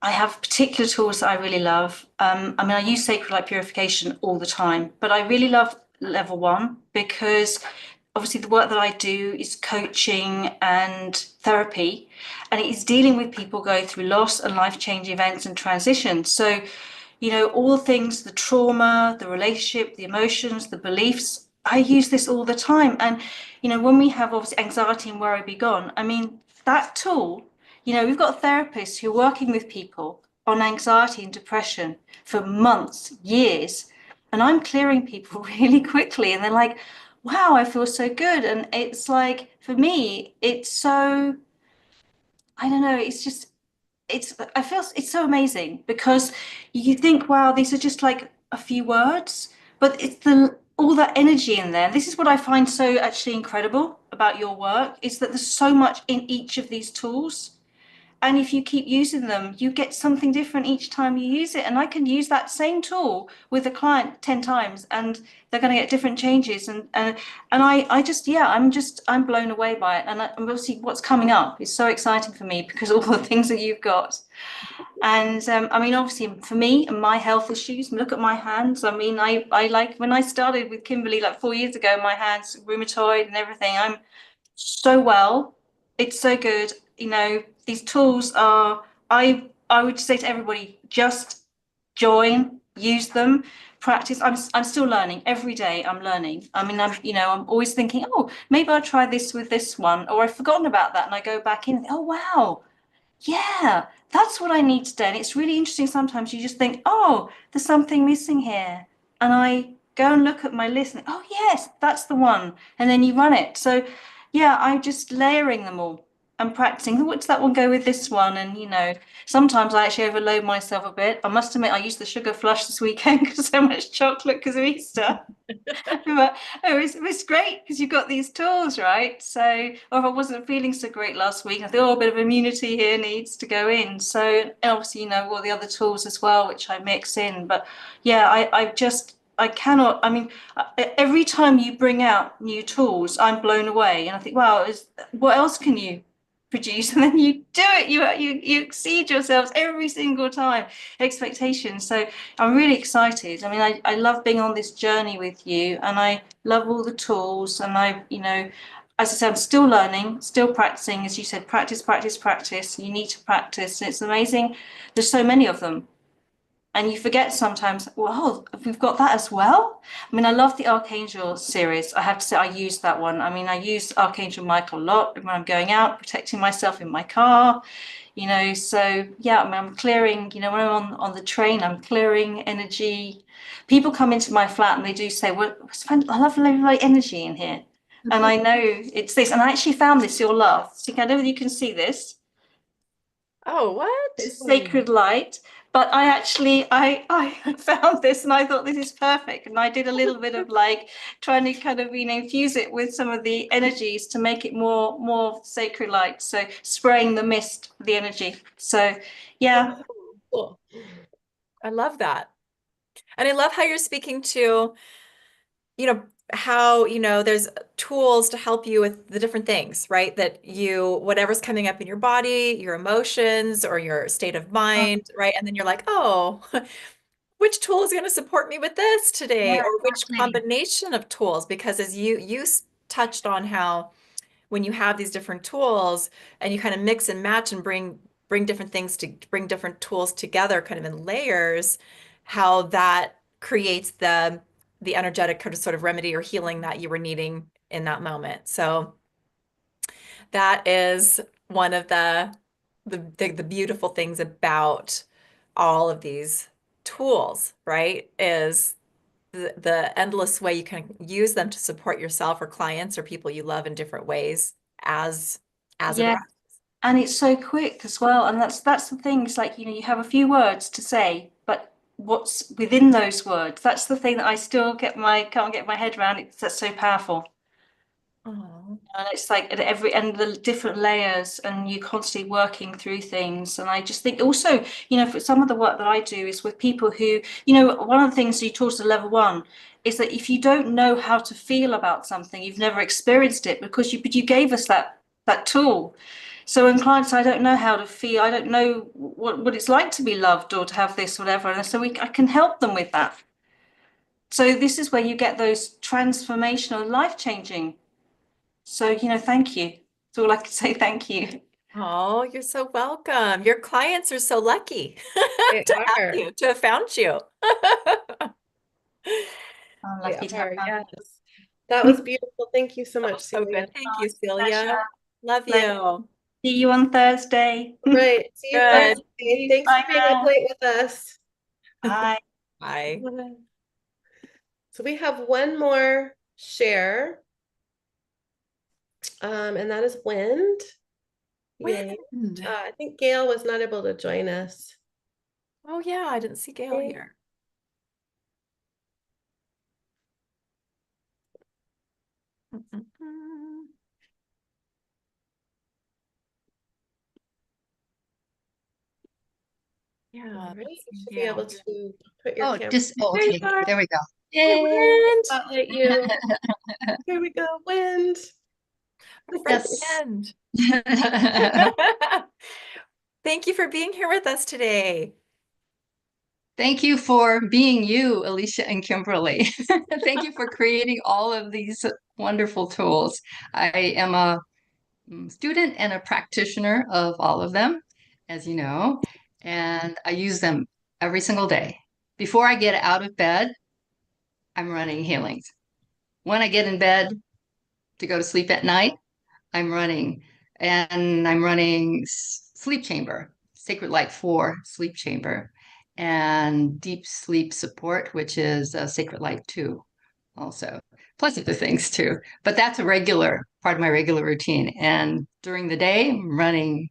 have particular tools that I really love. I mean, I use sacred light purification all the time, but I really love level 1 because obviously the work that I do is coaching and therapy, and it is dealing with people going through loss and life-changing events and transitions. So, all the things, the trauma, the relationship, the emotions, the beliefs, I use this all the time. And, when we have obviously anxiety and worry be gone, I mean, that tool, we've got therapists who are working with people on anxiety and depression for months, years, and I'm clearing people really quickly. And they're like, wow, I feel so good. And it's like, for me, it's so, I don't know, I feel it's so amazing because you think, wow, these are just like a few words, but it's all that energy in there. This is what I find so actually incredible about your work is that there's so much in each of these tools. And if you keep using them, you get something different each time you use it. And I can use that same tool with a client 10 times and they're going to get different changes. And I just, yeah, I'm blown away by it. And we'll see what's coming up. It's so exciting for me because all the things that you've got. And I mean, obviously for me and my health issues, look at my hands. I mean, I like when I started with Kimberly like 4 years ago, my hands, rheumatoid and everything. I'm so well. It's so good. These tools are, I would say to everybody, just join use them, practice. I'm still learning every day. I'm learning. I mean, I'm always thinking, oh, maybe I'll try this with this one, or I've forgotten about that, and I go back in. Oh, wow. Yeah, that's what I need today. And it's really interesting. Sometimes you just think, oh, there's something missing here. And I go and look at my list and, oh, yes, that's the one. And then you run it. So, yeah, I'm just layering them all and practicing. What does that one go with this one? And, sometimes I actually overload myself a bit. I must admit, I used the sugar flush this weekend because so much chocolate because of Easter. But it was great because you've got these tools, right? So, or if I wasn't feeling so great last week, I thought, oh, a bit of immunity here needs to go in. So, and obviously, all the other tools as well, which I mix in. But yeah, I cannot. I mean, every time you bring out new tools, I'm blown away, and I think, wow, what else can you produce? And then you do it. You exceed yourselves every single time. Expectations. So I'm really excited. I mean, I love being on this journey with you, and I love all the tools. And as I said, I'm still learning, still practicing. As you said, practice, practice, practice. You need to practice. And it's amazing. There's so many of them. And you forget sometimes, well, we've got that as well. I mean, I love the Archangel series. I have to say, I use that one. I mean, I use Archangel Michael a lot when I'm going out, protecting myself in my car. So yeah, I mean, I'm clearing, when I'm on the train, I'm clearing energy. People come into my flat and they do say, well, I love like energy in here. And I know it's this, and I actually found this, you'll love. So I don't know whether you can see this. Oh, what? It's sacred light. But I found this and I thought this is perfect. And I did a little bit of like trying to kind of, infuse it with some of the energies to make it more sacred light. So spraying the mist, the energy. So yeah. Cool. I love that. And I love how you're speaking to, how, there's tools to help you with the different things, right? That whatever's coming up in your body, your emotions or your state of mind, right? And then you're like, oh, which tool is going to support me with this today? Yeah, Or which exactly. combination of tools? Because as you touched on how when you have these different tools and you kind of mix and match and bring different tools together kind of in layers, how that creates the energetic kind of sort of remedy or healing that you were needing in that moment. So that is one of the beautiful things about all of these tools, right? Is the endless way you can use them to support yourself or clients or people you love in different ways as it Yeah. arises. And it's so quick as well. And that's the thing. It's like, you have a few words to say, but what's within those words? That's the thing that I still can't get my head around. That's so powerful. Oh, And it's like at every and the different layers, and you're constantly working through things. And I just think also, for some of the work that I do is with people who, one of the things you taught us at level 1 is that if you don't know how to feel about something, you've never experienced it because you gave us that tool. So when clients say, I don't know how to feel, I don't know what it's like to be loved or to have this, whatever. And so I can help them with that. So this is where you get those transformational, life-changing. So, thank you. That's all I can say. Thank you. oh, you're so welcome. Your clients are so lucky They to have are. you, to have found you. I'm They lucky to are, have yes. That was beautiful. Thank you so Oh, much, so Celia. good. Thank you, Pleasure. Celia. Love Pleasure. you. See you on Thursday. Right. See you Good. Thursday. Thanks Bye for being up now. late with us. Bye. Bye. So we have one more share, and that is wind. Yay. Wind. I think Gail was not able to join us. Oh yeah, I didn't see Gail Okay. here. Mm-mm-mm. Yeah, All not right. You seeing should be able Gail. to put your camera. There you Okay, are. there we go. Hey, Yay! wind. Spotlight you. Here we go. Wind. Our friend Yes. Wind. Thank you for being here with us today. Thank you for being you, Alicia and Kimberly. Thank you for creating all of these wonderful tools. I am a student and a practitioner of all of them, as you know, and I use them every single day before I get out of bed, I'm running healings. When I get in bed to go to sleep at night, I'm running. And I'm running sleep chamber, Sacred Light 4 sleep chamber, and deep sleep support, which is Sacred Light 2 also, plus other things too. But that's a regular part of my regular routine. And during the day, I'm running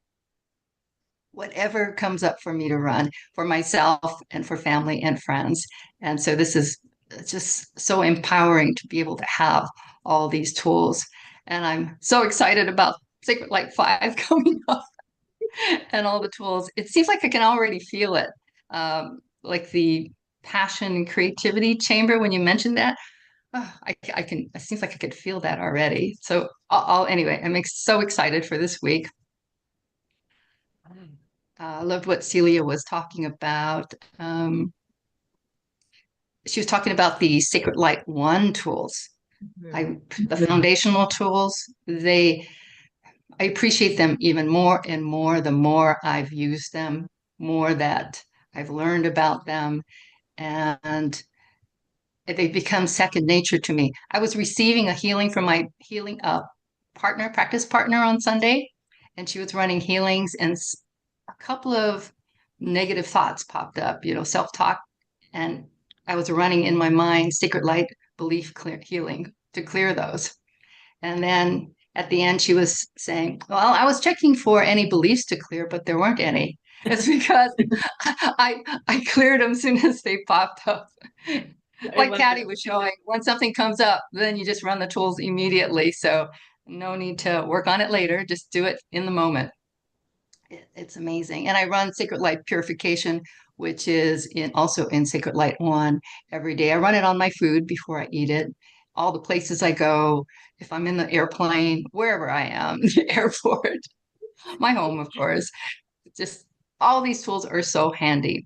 whatever comes up for me to run for myself and for family and friends. And so this is just so empowering to be able to have all these tools. And I'm so excited about Sacred Light 5 coming up and all the tools. It seems like I can already feel it. Like the passion and creativity chamber, when you mentioned that, oh, I can, it seems like I could feel that already. So anyway, I'm so excited for this week. I loved what Celia was talking about. She was talking about the Sacred Light 1 tools. The foundational tools, I appreciate them even more and more the more I've used them, more that I've learned about them, and they've become second nature to me. I was receiving a healing from my healing practice partner on Sunday, and she was running healings, and a couple of negative thoughts popped up, self-talk, and I was running in my mind Sacred Light belief healing to clear those. And then at the end, she was saying, well, I was checking for any beliefs to clear, but there weren't any. It's because I cleared them as soon as they popped up. Like Patty was showing, when something comes up, then you just run the tools immediately. So no need to work on it later. Just do it in the moment. It's amazing. And I run Sacred Light Purification, which is also in Sacred Light 1 every day. I run it on my food before I eat it. All the places I go, if I'm in the airplane, wherever I am, the airport, my home, of course, just all these tools are so handy.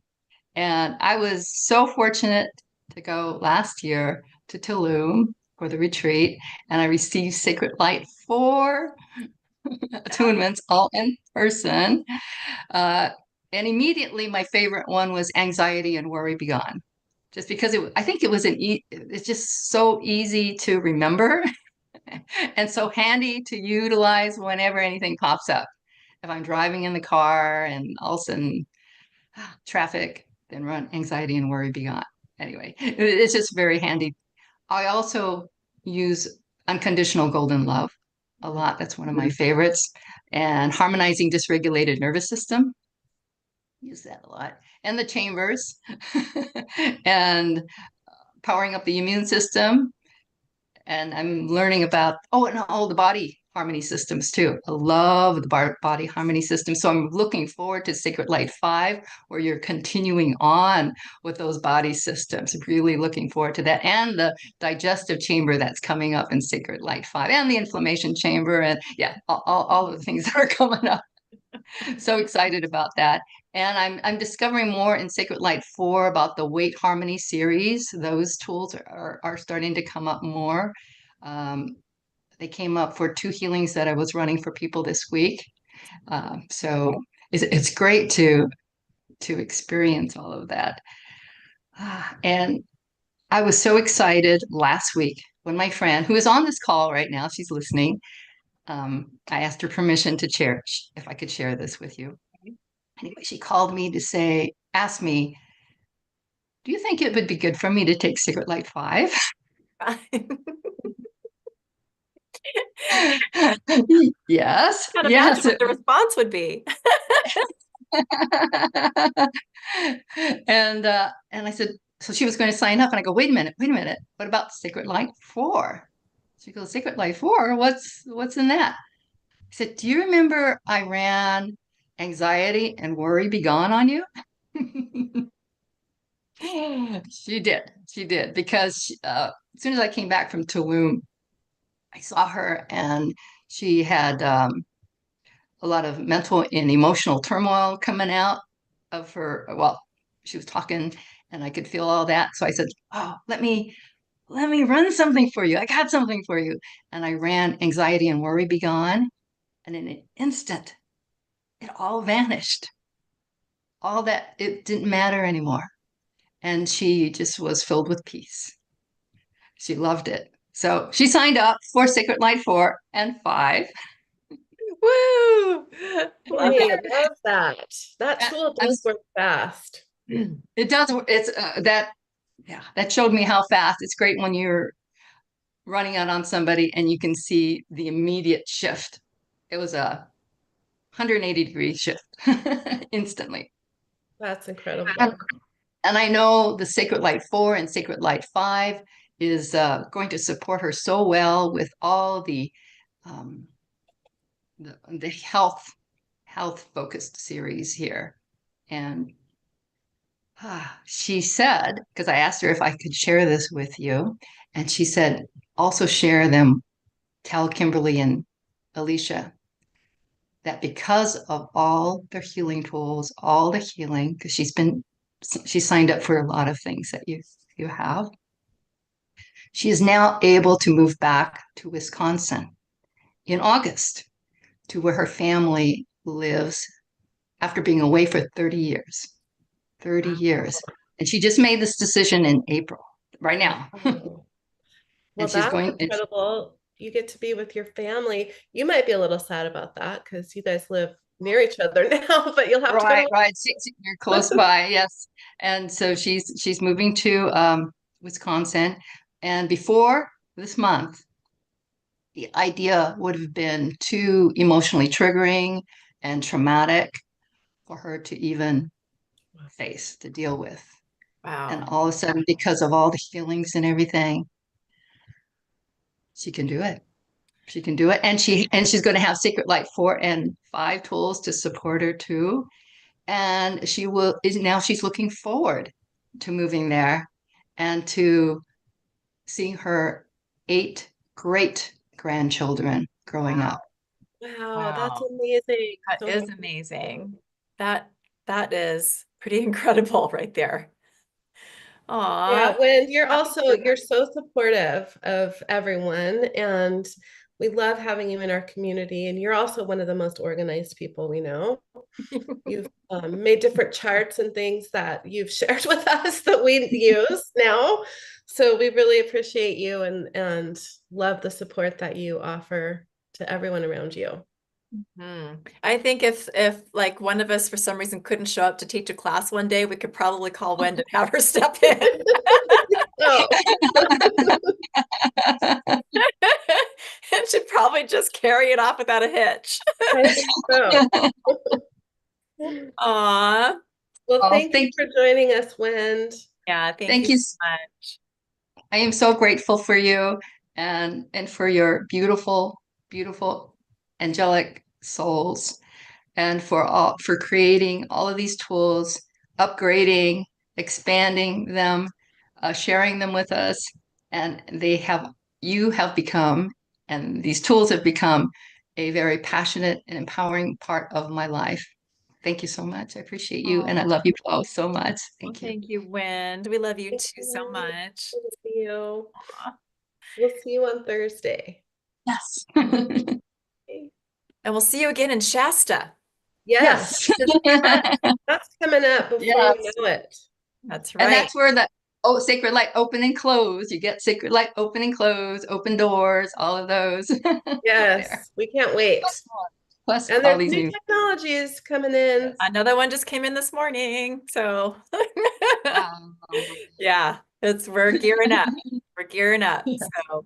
And I was so fortunate to go last year to Tulum for the retreat, and I received Sacred Light 4 attunements all in person. And immediately my favorite one was Anxiety and Worry Be Gone. Just because I think it was it's just so easy to remember and so handy to utilize whenever anything pops up. If I'm driving in the car and all of a sudden traffic, then run Anxiety and Worry Be Gone. Anyway, it's just very handy. I also use Unconditional Golden Love a lot. That's one of my favorites. And Harmonizing Dysregulated Nervous System. Use that a lot. And the chambers. And powering up the immune system. And I'm learning about, and all the body harmony systems too. I love the body harmony system. So I'm looking forward to Sacred Light 5, where you're continuing on with those body systems. Really looking forward to that. And the digestive chamber that's coming up in Sacred Light 5, and the inflammation chamber, and all of the things that are coming up. So excited about that. And I'm discovering more in Sacred Light 4 about the weight harmony series. Those tools are starting to come up more. They came up for 2 healings that I was running for people this week. So it's great to experience all of that. And I was so excited last week when my friend, who is on this call right now, she's listening, I asked her permission to share, if I could share this with you. Anyway, she called me to ask me, do you think it would be good for me to take Sacred Light 5? Yes. I can't yes. imagine what the response would be. And I said, so she was going to sign up, and I go, wait a minute. What about Sacred Light 4? She goes, Sacred Light 4? What's in that? I said, do you remember I ran Anxiety and Worry Be Gone on you? She did, because as soon as I came back from Tulum, I saw her, and she had a lot of mental and emotional turmoil coming out of her. Well, she was talking, and I could feel all that. So I said, oh, let me run something for you. I got something for you. And I ran Anxiety and Worry Be Gone. And in an instant, it all vanished. All that, it didn't matter anymore. and she just was filled with peace. She loved it. So she signed up for Sacred Light 4 and 5. Woo! I love that. That Uh, tool I'm does work fast. It does. It's that showed me how fast. It's great when you're running out on somebody and you can see the immediate shift. It was a 180-degree shift instantly. That's incredible. And I know the Sacred Light 4 and Sacred Light 5 is going to support her so well with all um, the health focused series here. And she said, because I asked her if I could share this with you, and she said, also share them, tell Kimberly and Alicia that because of all their healing tools, all the healing, because she signed up for a lot of things that you have. She is now able to move back to Wisconsin in August to where her family lives after being away for 30 years. 30 years. And she just made this decision in April, right now. Well, And she's that's going, incredible. You get to be with your family. You might be a little sad about that because you guys live near each other now, but you'll have to go right. You're close by, yes. And so she's moving to Wisconsin. And before this month, the idea would have been too emotionally triggering and traumatic for her to even face, to deal with. And Wow. all of a sudden, because of all the feelings and everything, she can do it. She can do it. And she's going to have Sacred Light 4 and 5 tools to support her too. And she's looking forward to moving there and to seeing her 8 great grandchildren growing up. Wow, that's amazing. That So is amazing. That is pretty incredible right there. yeah, Aw. when you're so supportive of everyone, and we love having you in our community, and you're also one of the most organized people we know. You've made different charts and things that you've shared with us that we use now. So we really appreciate you and love the support that you offer to everyone around you. I think if like one of us for some reason couldn't show up to teach a class one day, we could probably call Wendy and have her step in. Oh, And she'd probably just carry it off without a hitch. I think so. Aw. Well, Oh, thank you for joining us, Wind. Yeah, thank thank you you. so much. I am so grateful for you and for your beautiful, beautiful angelic souls, and for creating all of these tools, upgrading, expanding them, sharing them with us. And you have become, and these tools have become a very passionate and empowering part of my life. Thank you so much. I appreciate you, and I love you both so much. Well, Thank you. thank you, Wind. We love you Thank too you, so Wind. much. Good to see you. Aw. We'll see you on Thursday. Yes. Okay. And we'll see you again in Shasta. Yes, Yes. that's coming up before Yes. we know it. That's And right. that's where the Sacred Light open and close. You get Sacred Light open and close, open doors, all of those. There. Yes, we can't wait. Plus And all there's these new new. technologies coming in. Another one just came in this morning. So yeah, we're gearing up. We're gearing up. Yeah. So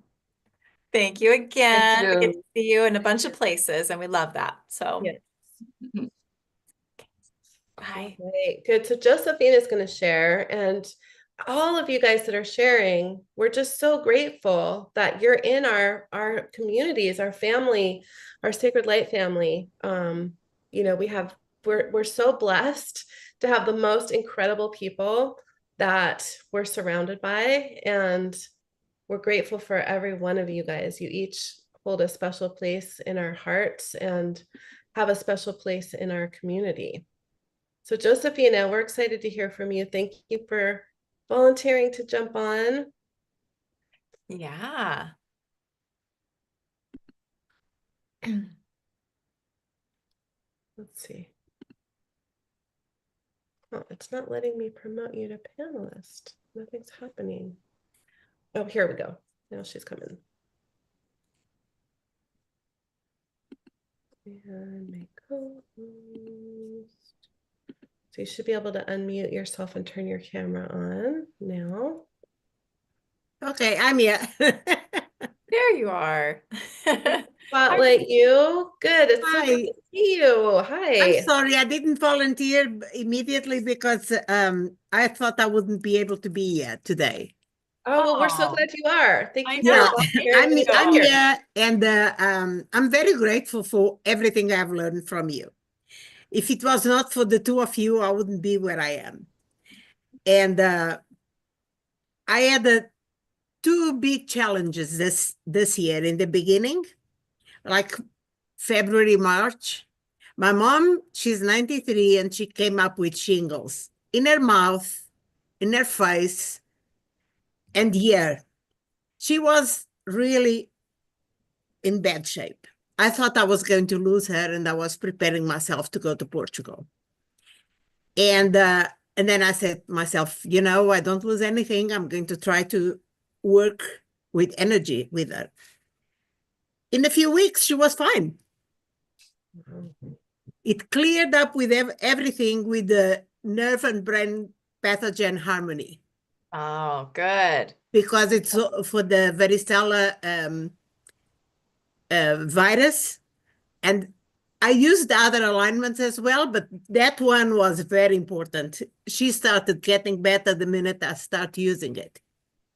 thank you again. Thank We get you. to see you in a bunch of places and we love that. So Yes. bye. Okay, good. So Josephine is going to share, and all of you guys that are sharing, we're just so grateful that you're in our communities, our family, our Sacred Light family. We're so blessed to have the most incredible people that we're surrounded by, and we're grateful for every one of you guys. You each hold a special place in our hearts and have a special place in our community. So Josephina, we're excited to hear from you. Thank you for volunteering to jump on. Yeah. Let's see. Oh, it's not letting me promote you to panelist. Nothing's happening. Oh, here we go. Now she's coming. And make co-host. So you should be able to unmute yourself and turn your camera on now. Okay, I'm here. There you are. Spotlight you. Good. It's so good Hi. to see you. I'm Hi. sorry, I didn't volunteer immediately because I thought I wouldn't be able to be here today. Oh, well, we're so Aw. glad you are. Thank I you know. for I'm volunteering to I'm here. here, and I'm very grateful for everything I've learned from you. If it was not for the two of you, I wouldn't be where I am. And I had two big challenges this year in the beginning, like February, March. My mom, she's 93, and she came up with shingles in her mouth, in her face, and here. She was really in bad shape. I thought I was going to lose her, and I was preparing myself to go to Portugal. And then I said to myself, I don't lose anything. I'm going to try to work with energy with her. In a few weeks, she was fine. It cleared up with everything with the nerve and brain pathogen harmony. Oh, good. Because it's for the varicella virus. And I used the other alignments as well, but that one was very important. She started getting better the minute I started using it.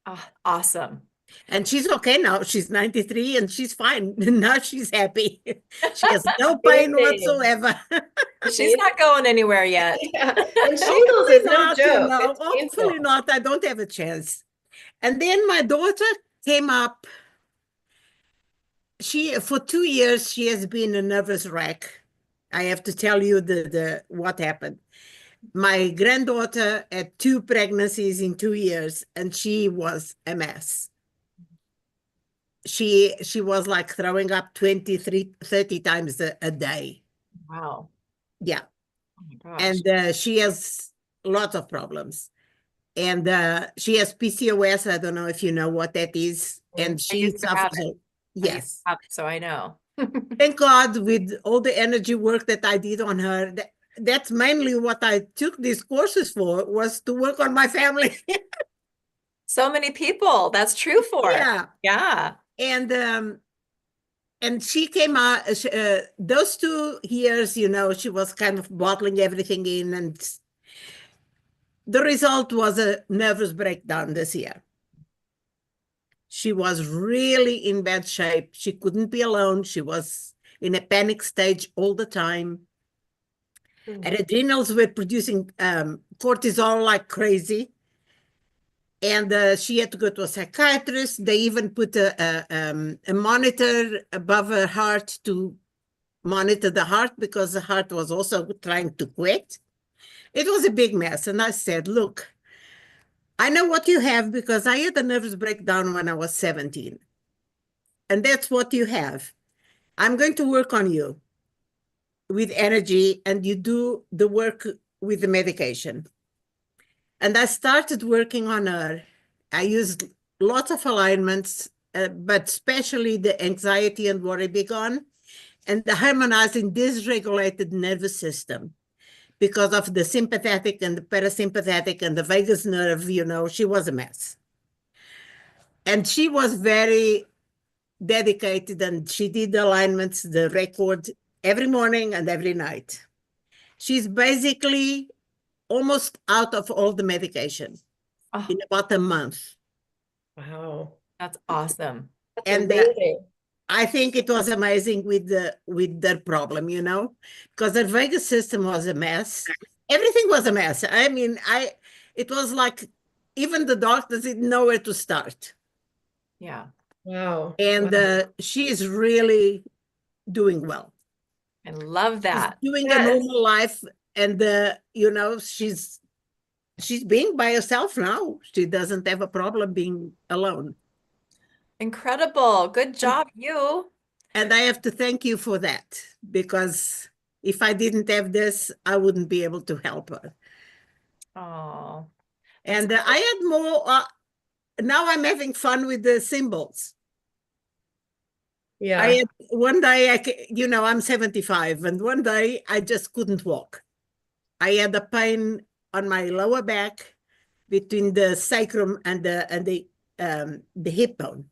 Oh, awesome. And she's okay now. She's 93 and she's fine. Now she's happy. She has no pain whatsoever. She's not going anywhere yet. Yeah. And shingles is no Not, joke. It's hopefully painful. not. I don't have a chance. And then my daughter came up. For 2 years, she has been a nervous wreck. I have to tell you what happened. My granddaughter had 2 pregnancies in 2 years, and she was a mess. She was like throwing up 23, 30 times a day. Wow. Yeah. Oh my gosh. And she has lots of problems. And she has PCOS. I don't know if you know what that is. And I she used to have suffers. it. Yes. So I know. Thank God, with all the energy work that I did on her, that's mainly what I took these courses for, was to work on my family. So many people that's true for. Yeah. Yeah. And she came out, those 2 years, she was kind of bottling everything in, and the result was a nervous breakdown this year. She was really in bad shape. She couldn't be alone. She was in a panic stage all the time. Her adrenals were producing cortisol like crazy. And she had to go to a psychiatrist. They even put a monitor above her heart to monitor the heart, because the heart was also trying to quit. It was a big mess. And I said, look, I know what you have, because I had a nervous breakdown when I was 17. And that's what you have. I'm going to work on you with energy, and you do the work with the medication. And I started working on her. I used lots of alignments, but especially the anxiety and worry begun, and the harmonizing dysregulated nervous system. Because of the sympathetic and the parasympathetic and the vagus nerve, she was a mess. And she was very dedicated, and she did the alignments, the record, every morning and every night. She's basically almost out of all the medication in about a month. Wow. That's awesome. That's And amazing. I think it was amazing with their problem, because their vagus system was a mess. Everything was a mess. I mean, it was like even the doctors didn't know where to start. Yeah. Wow. And she is really doing well. I love that. She's doing a normal life, and she's being by herself now. She doesn't have a problem being alone. Incredible. Good job, you. And I have to thank you for that, because if I didn't have this, I wouldn't be able to help her. Oh, And I had more, now I'm having fun with the symbols. Yeah. I had one day, I'm 75, and one day I just couldn't walk. I had a pain on my lower back between the sacrum and the hip bone.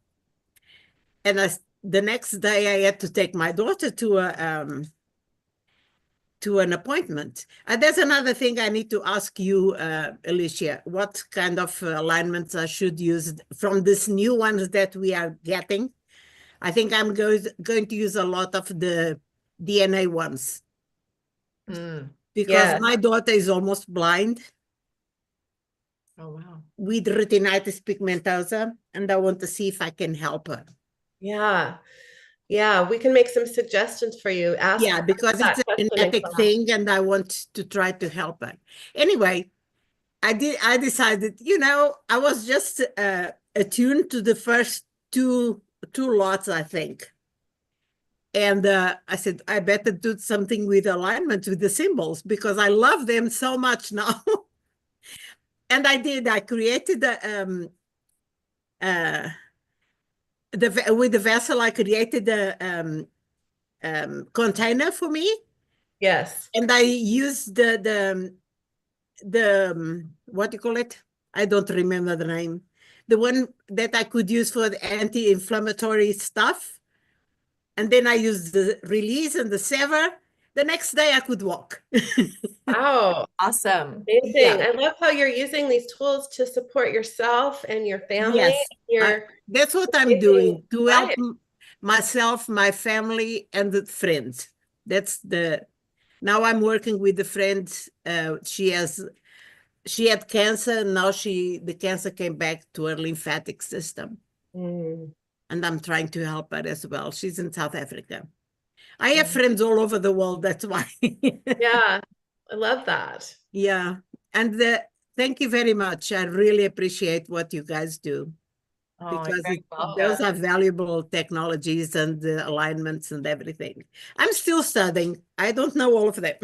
And the next day I had to take my daughter to an appointment. And there's another thing I need to ask you, Alicia, what kind of alignments I should use from these new ones that we are getting? I think I'm going to use a lot of the DNA ones because Yeah. my daughter is almost blind Oh, wow. with retinitis pigmentosa, and I want to see if I can help her. Yeah. Yeah. We can make some suggestions for you. Ask Yeah, because that it's a question in genetic class. thing, and I want to try to help her. Anyway, I decided, I was just attuned to the first two lots, I think. And I said, I better do something with alignment with the symbols because I love them so much now. And I did. I created with the vessel. I created a container for me, Yes. and I used the what do you call it? I don't remember the name. The one that I could use for the anti-inflammatory stuff. And then I used the release and the sever. The next day I could walk. Wow. Awesome. Amazing. Yeah. I love how you're using these tools to support yourself and your family. Yes, that's what I'm doing to help myself, my family, and the friends. Now I'm working with a friend. She had cancer, and now the cancer came back to her lymphatic system. And I'm trying to help her as well. She's in South Africa. I have friends all over the world, that's why. Yeah, I love that. Yeah. And thank you very much. I really appreciate what you guys do. Oh, Because you're very those welcome. are valuable technologies and the alignments and everything. I'm still studying. I don't know all of them.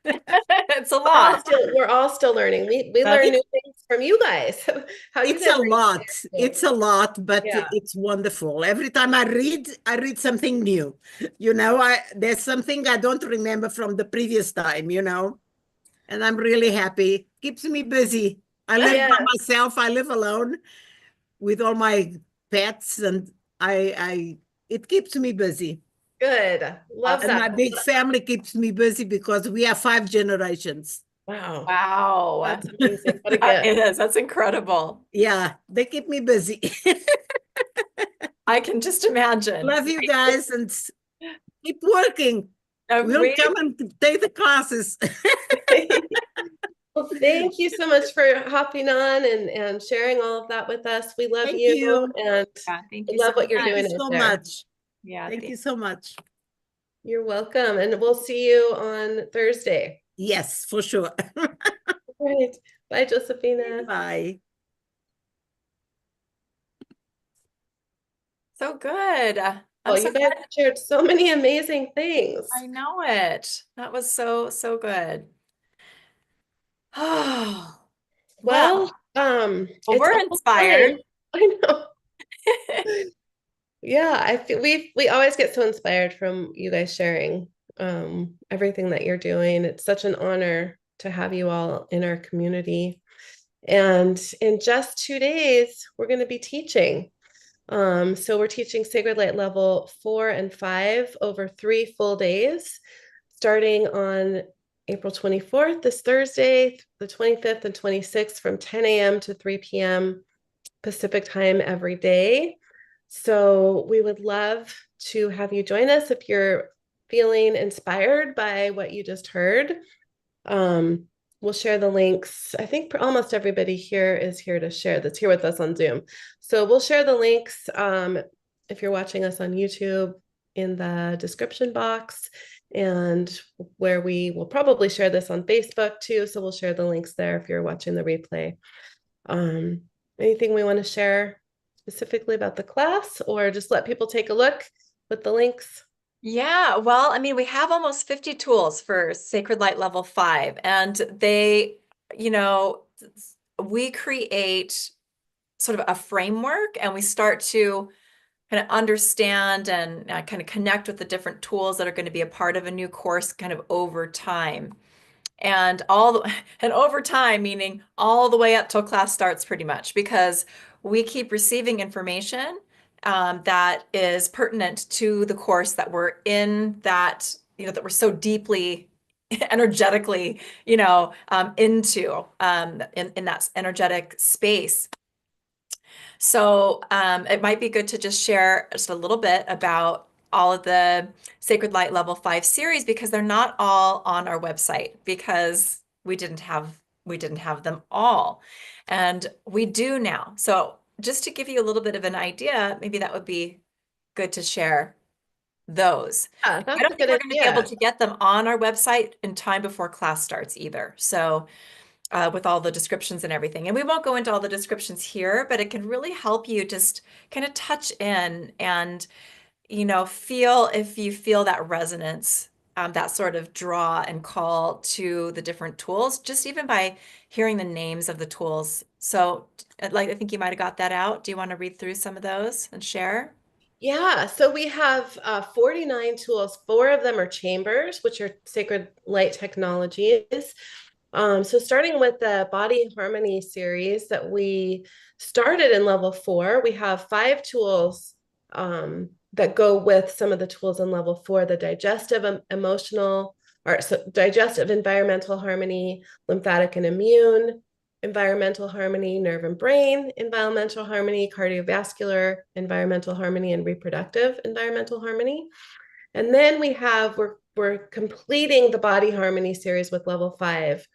It's a lot. We're all still learning. We learn new things from you guys. How you It's guys a lot. It's a lot, but Yeah. it's wonderful. Every time I read something new. There's something I don't remember from the previous time, and I'm really happy. Keeps me busy. I live by myself. I live alone with all my pets, and it keeps me busy. Good. Love And that. my big family keeps me busy because we are 5 generations. Wow. Wow. That's amazing. What a That gift. is. That's incredible. Yeah, they keep me busy. I can just imagine. Love you guys and keep working. We'll come and take the classes. Well, thank you so much for hopping on and sharing all of that with us. We love Thank you, you. and thank we you love so what you're much. doing Thank you out so there. much. Yeah. Thank you so much. You're welcome. And we'll see you on Thursday. Yes, for sure. All right. Bye, Josephina. Bye. So good. Oh, you guys shared so many amazing things. I know it. That was so good. Oh, well, we're inspired. I know. Yeah, I feel we always get so inspired from you guys sharing everything that you're doing. It's such an honor to have you all in our community. And in just 2 days, we're going to be teaching. So we're teaching Sacred Light level 4 and 5 over 3 full days, starting on April 24th, this Thursday, the 25th and 26th from 10 a.m. to 3 p.m. Pacific time every day. So we would love to have you join us if you're feeling inspired by what you just heard. We'll share the links. I think almost everybody here is here to share that's here with us on Zoom. So we'll share the links if you're watching us on YouTube in the description box, and where we will probably share this on Facebook too. So we'll share the links there if you're watching the replay. Anything we want to share specifically about the class, or just let people take a look with the links? Yeah, well, I mean, we have almost 50 tools for Sacred Light level 5, and they we create sort of a framework, and we start to kind of understand and kind of connect with the different tools that are going to be a part of a new course kind of over time. And over time, meaning all the way up till class starts pretty much, because we keep receiving information that is pertinent to the course that we're in, that we're so deeply energetically into in that energetic space. So it might be good to just share just a little bit about all of the Sacred Light Level 5 series, because they're not all on our website, because we didn't have them all. And we do now. So just to give you a little bit of an idea, maybe that would be good to share those. Yeah, I that's don't a think good we're going to be able idea. to get them on our website in time before class starts either. So with all the descriptions and everything. And we won't go into all the descriptions here, but it can really help you just kind of touch in and, feel, if you feel that resonance, that sort of draw and call to the different tools, just even by hearing the names of the tools. So I think you might have got that out. Do you want to read through some of those and share? Yeah, so we have 49 tools. 4 of them are chambers, which are sacred light technologies. So starting with the Body Harmony series that we started in level 4, we have 5 tools that go with some of the tools in level 4: the digestive, emotional, or so digestive, environmental harmony, lymphatic and immune, environmental harmony, nerve and brain, environmental harmony, cardiovascular, environmental harmony, and reproductive environmental harmony. And then we're completing the Body Harmony series with level 5.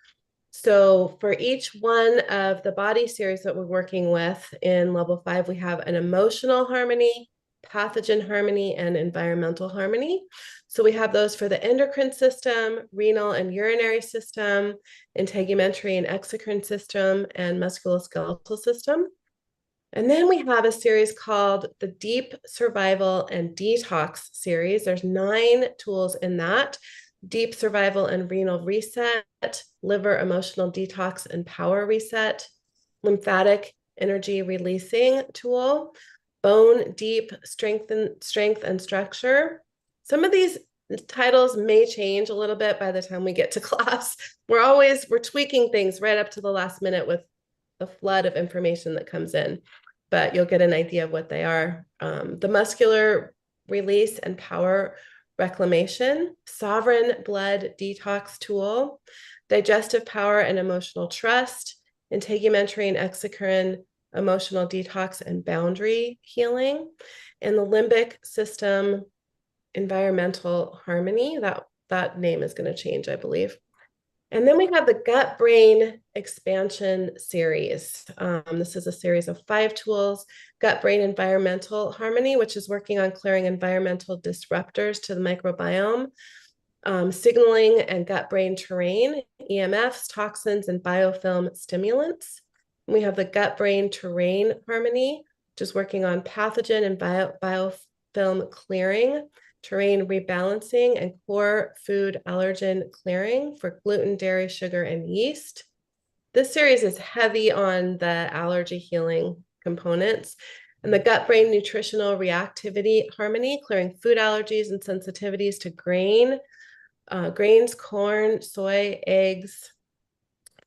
So for each one of the body series that we're working with in level 5, we have an emotional harmony, pathogen harmony, and environmental harmony. So we have those for the endocrine system, renal and urinary system, integumentary and exocrine system, and musculoskeletal system. And then we have a series called the Deep Survival and Detox series. There's 9 tools in that: deep survival and renal reset, liver emotional detox and power reset, lymphatic energy releasing tool, bone deep strength and structure. Some of these titles may change a little bit by the time we get to class. We're tweaking things right up to the last minute with the flood of information that comes in, but you'll get an idea of what they are. The muscular release and power reclamation, sovereign blood detox tool, digestive power and emotional trust, integumentary and exocrine emotional detox and boundary healing, and the limbic system environmental harmony. That name is going to change, I believe. And then we have the Gut Brain Expansion series. This is a series of 5 tools: Gut Brain Environmental Harmony, which is working on clearing environmental disruptors to the microbiome, signaling and gut brain terrain, EMFs, toxins, and biofilm stimulants. And we have the Gut Brain Terrain Harmony, which is working on pathogen and biofilm clearing, terrain rebalancing, and core food allergen clearing for gluten, dairy, sugar, and yeast. This series is heavy on the allergy healing components. And the Gut Brain Nutritional Reactivity Harmony, clearing food allergies and sensitivities to grains, corn, soy, eggs,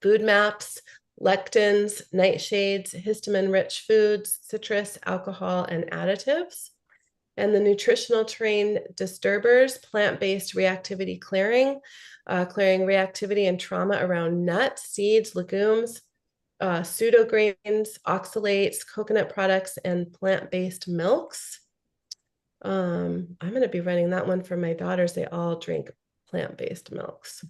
food maps, lectins, nightshades, histamine-rich foods, citrus, alcohol, and additives. And the Nutritional Terrain Disturbers, plant-based reactivity clearing, clearing reactivity and trauma around nuts, seeds, legumes, pseudograins, oxalates, coconut products, and plant-based milks. I'm going to be running that one for my daughters. They all drink plant-based milks.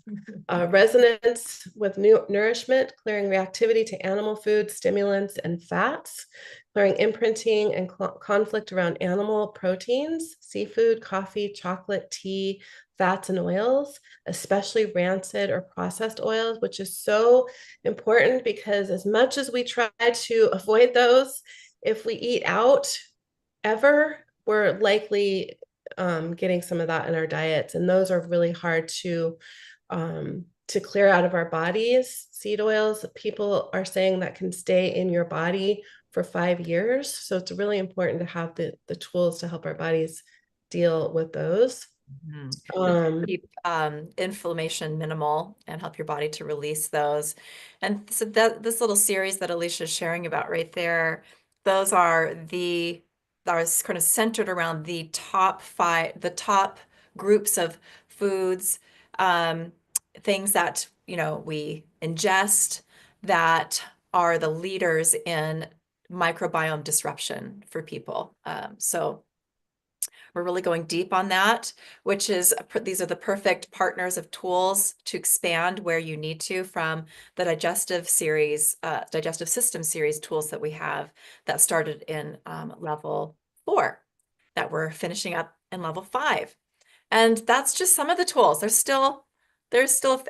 Resonance with nourishment, clearing reactivity to animal food, stimulants, and fats, clearing imprinting and conflict around animal proteins, seafood, coffee, chocolate, tea, fats, and oils, especially rancid or processed oils, which is so important because as much as we try to avoid those, if we eat out ever, we're likely getting some of that in our diets, and those are really hard to to clear out of our bodies. Seed oils, people are saying that can stay in your body for 5 years. So it's really important to have the tools to help our bodies deal with those. Keep inflammation minimal and help your body to release those. And so that this little series that Alicia is sharing about right there, those are kind of centered around the top groups of foods, things that, you know, we ingest that are the leaders in microbiome disruption for people. So we're really going deep on that, which is these are the perfect partners of tools to expand where you need to from the digestive system series tools that we have that started in level 4 that we're finishing up in level 5. And that's just some of the tools. There's still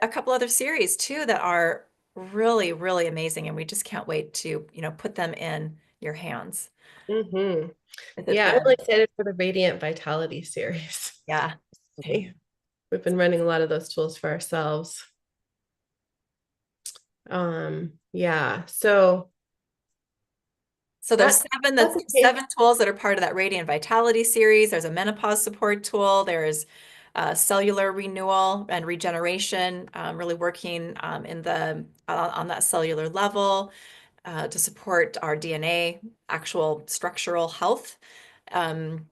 a couple other series too that are really, really amazing. And we just can't wait to, you know, put them in your hands. Mm-hmm. Yeah, I'm really excited for the Radiant Vitality series. Yeah. Okay. We've been running a lot of those tools for ourselves. Yeah, so there's seven tools that are part of that Radiant Vitality series. There's a menopause support tool. There's cellular renewal and regeneration, really working on that cellular level to support our DNA, actual structural health, on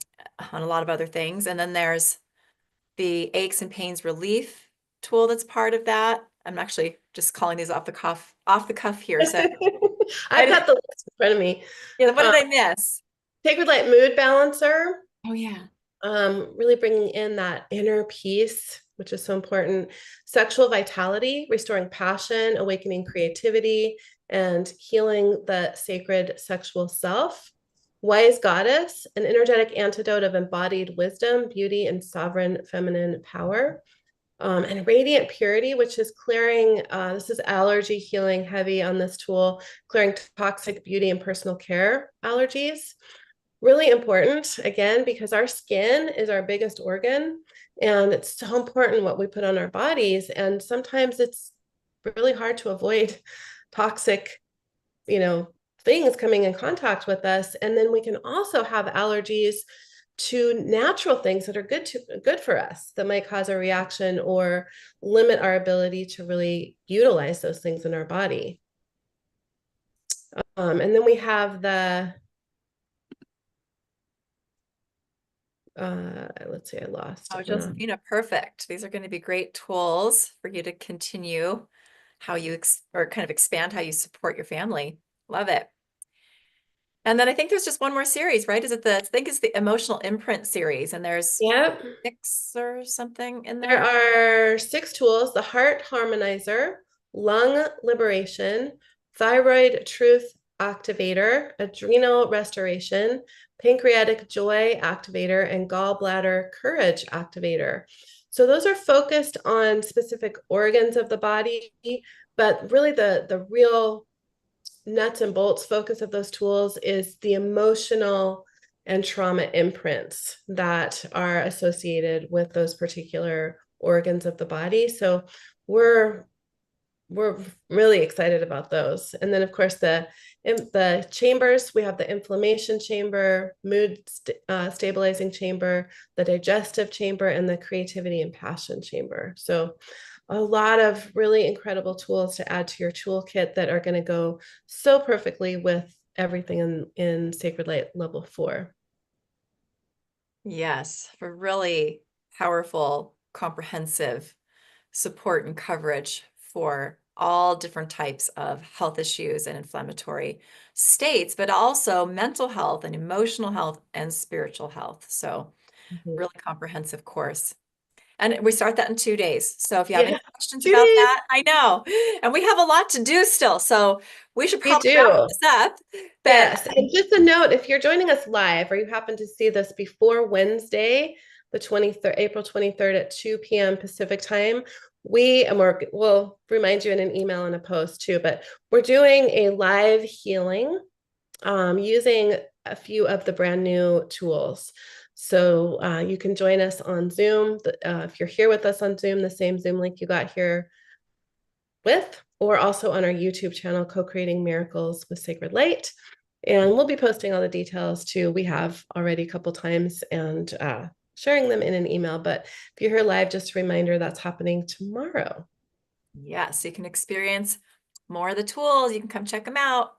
a lot of other things. And then there's the aches and pains relief tool that's part of that. I'm actually just calling these off the cuff here. So I've got the list in front of me. Yeah, what did I miss? Sacred Light Mood Balancer. Oh yeah. Really bringing in that inner peace, which is so important. Sexual vitality, restoring passion, awakening creativity, and healing the sacred sexual self. Wise Goddess, an energetic antidote of embodied wisdom, beauty, and sovereign feminine power. And Radiant Purity, which is clearing, this is allergy healing heavy on this tool, clearing toxic beauty and personal care allergies. Really important, again, because our skin is our biggest organ, and it's so important what we put on our bodies. And sometimes it's really hard to avoid toxic, you know, things coming in contact with us. And then we can also have allergies to natural things that are good for us that might cause a reaction or limit our ability to really utilize those things in our body. And then we have the let's see, I lost. Oh, Josephina, perfect. These are going to be great tools for you to continue how you or kind of expand how you support your family. Love it. And then I think there's just one more series, right? I think it's the emotional imprint series, and there's 6 or something in there. There are 6 tools: the heart harmonizer, lung liberation, thyroid truth activator, adrenal restoration, pancreatic joy activator, and gallbladder courage activator. So those are focused on specific organs of the body, but really the real nuts and bolts focus of those tools is the emotional and trauma imprints that are associated with those particular organs of the body. So we're really excited about those. And then of course the chambers, we have the inflammation chamber, mood stabilizing chamber, the digestive chamber, and the creativity and passion chamber. So a lot of really incredible tools to add to your toolkit that are going to go so perfectly with everything in Sacred Light level 4. Yes, for really powerful, comprehensive support and coverage for all different types of health issues and inflammatory states, but also mental health and emotional health and spiritual health. So really comprehensive course. And we start that in 2 days. So if you have any questions about that, I know. And we have a lot to do still. So we should probably wrap this up. Yes. And just a note, if you're joining us live or you happen to see this before Wednesday, the 23rd, April 23rd at 2 p.m. Pacific time, we'll remind you in an email and a post too, but we're doing a live healing using a few of the brand new tools. So you can join us on Zoom. If you're here with us on Zoom, the same Zoom link you got here with, or also on our YouTube channel, Co-Creating Miracles with Sacred Light. And we'll be posting all the details too. We have already a couple times and sharing them in an email. But if you're here live, just a reminder that's happening tomorrow. Yes, you can experience more of the tools. You can come check them out.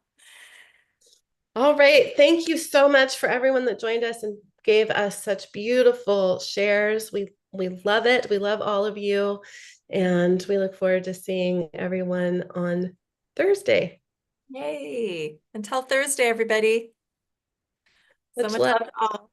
All right. Thank you so much for everyone that joined us and gave us such beautiful shares. We love it. We love all of you. And we look forward to seeing everyone on Thursday. Yay. Until Thursday, everybody. So Much much love. love to all.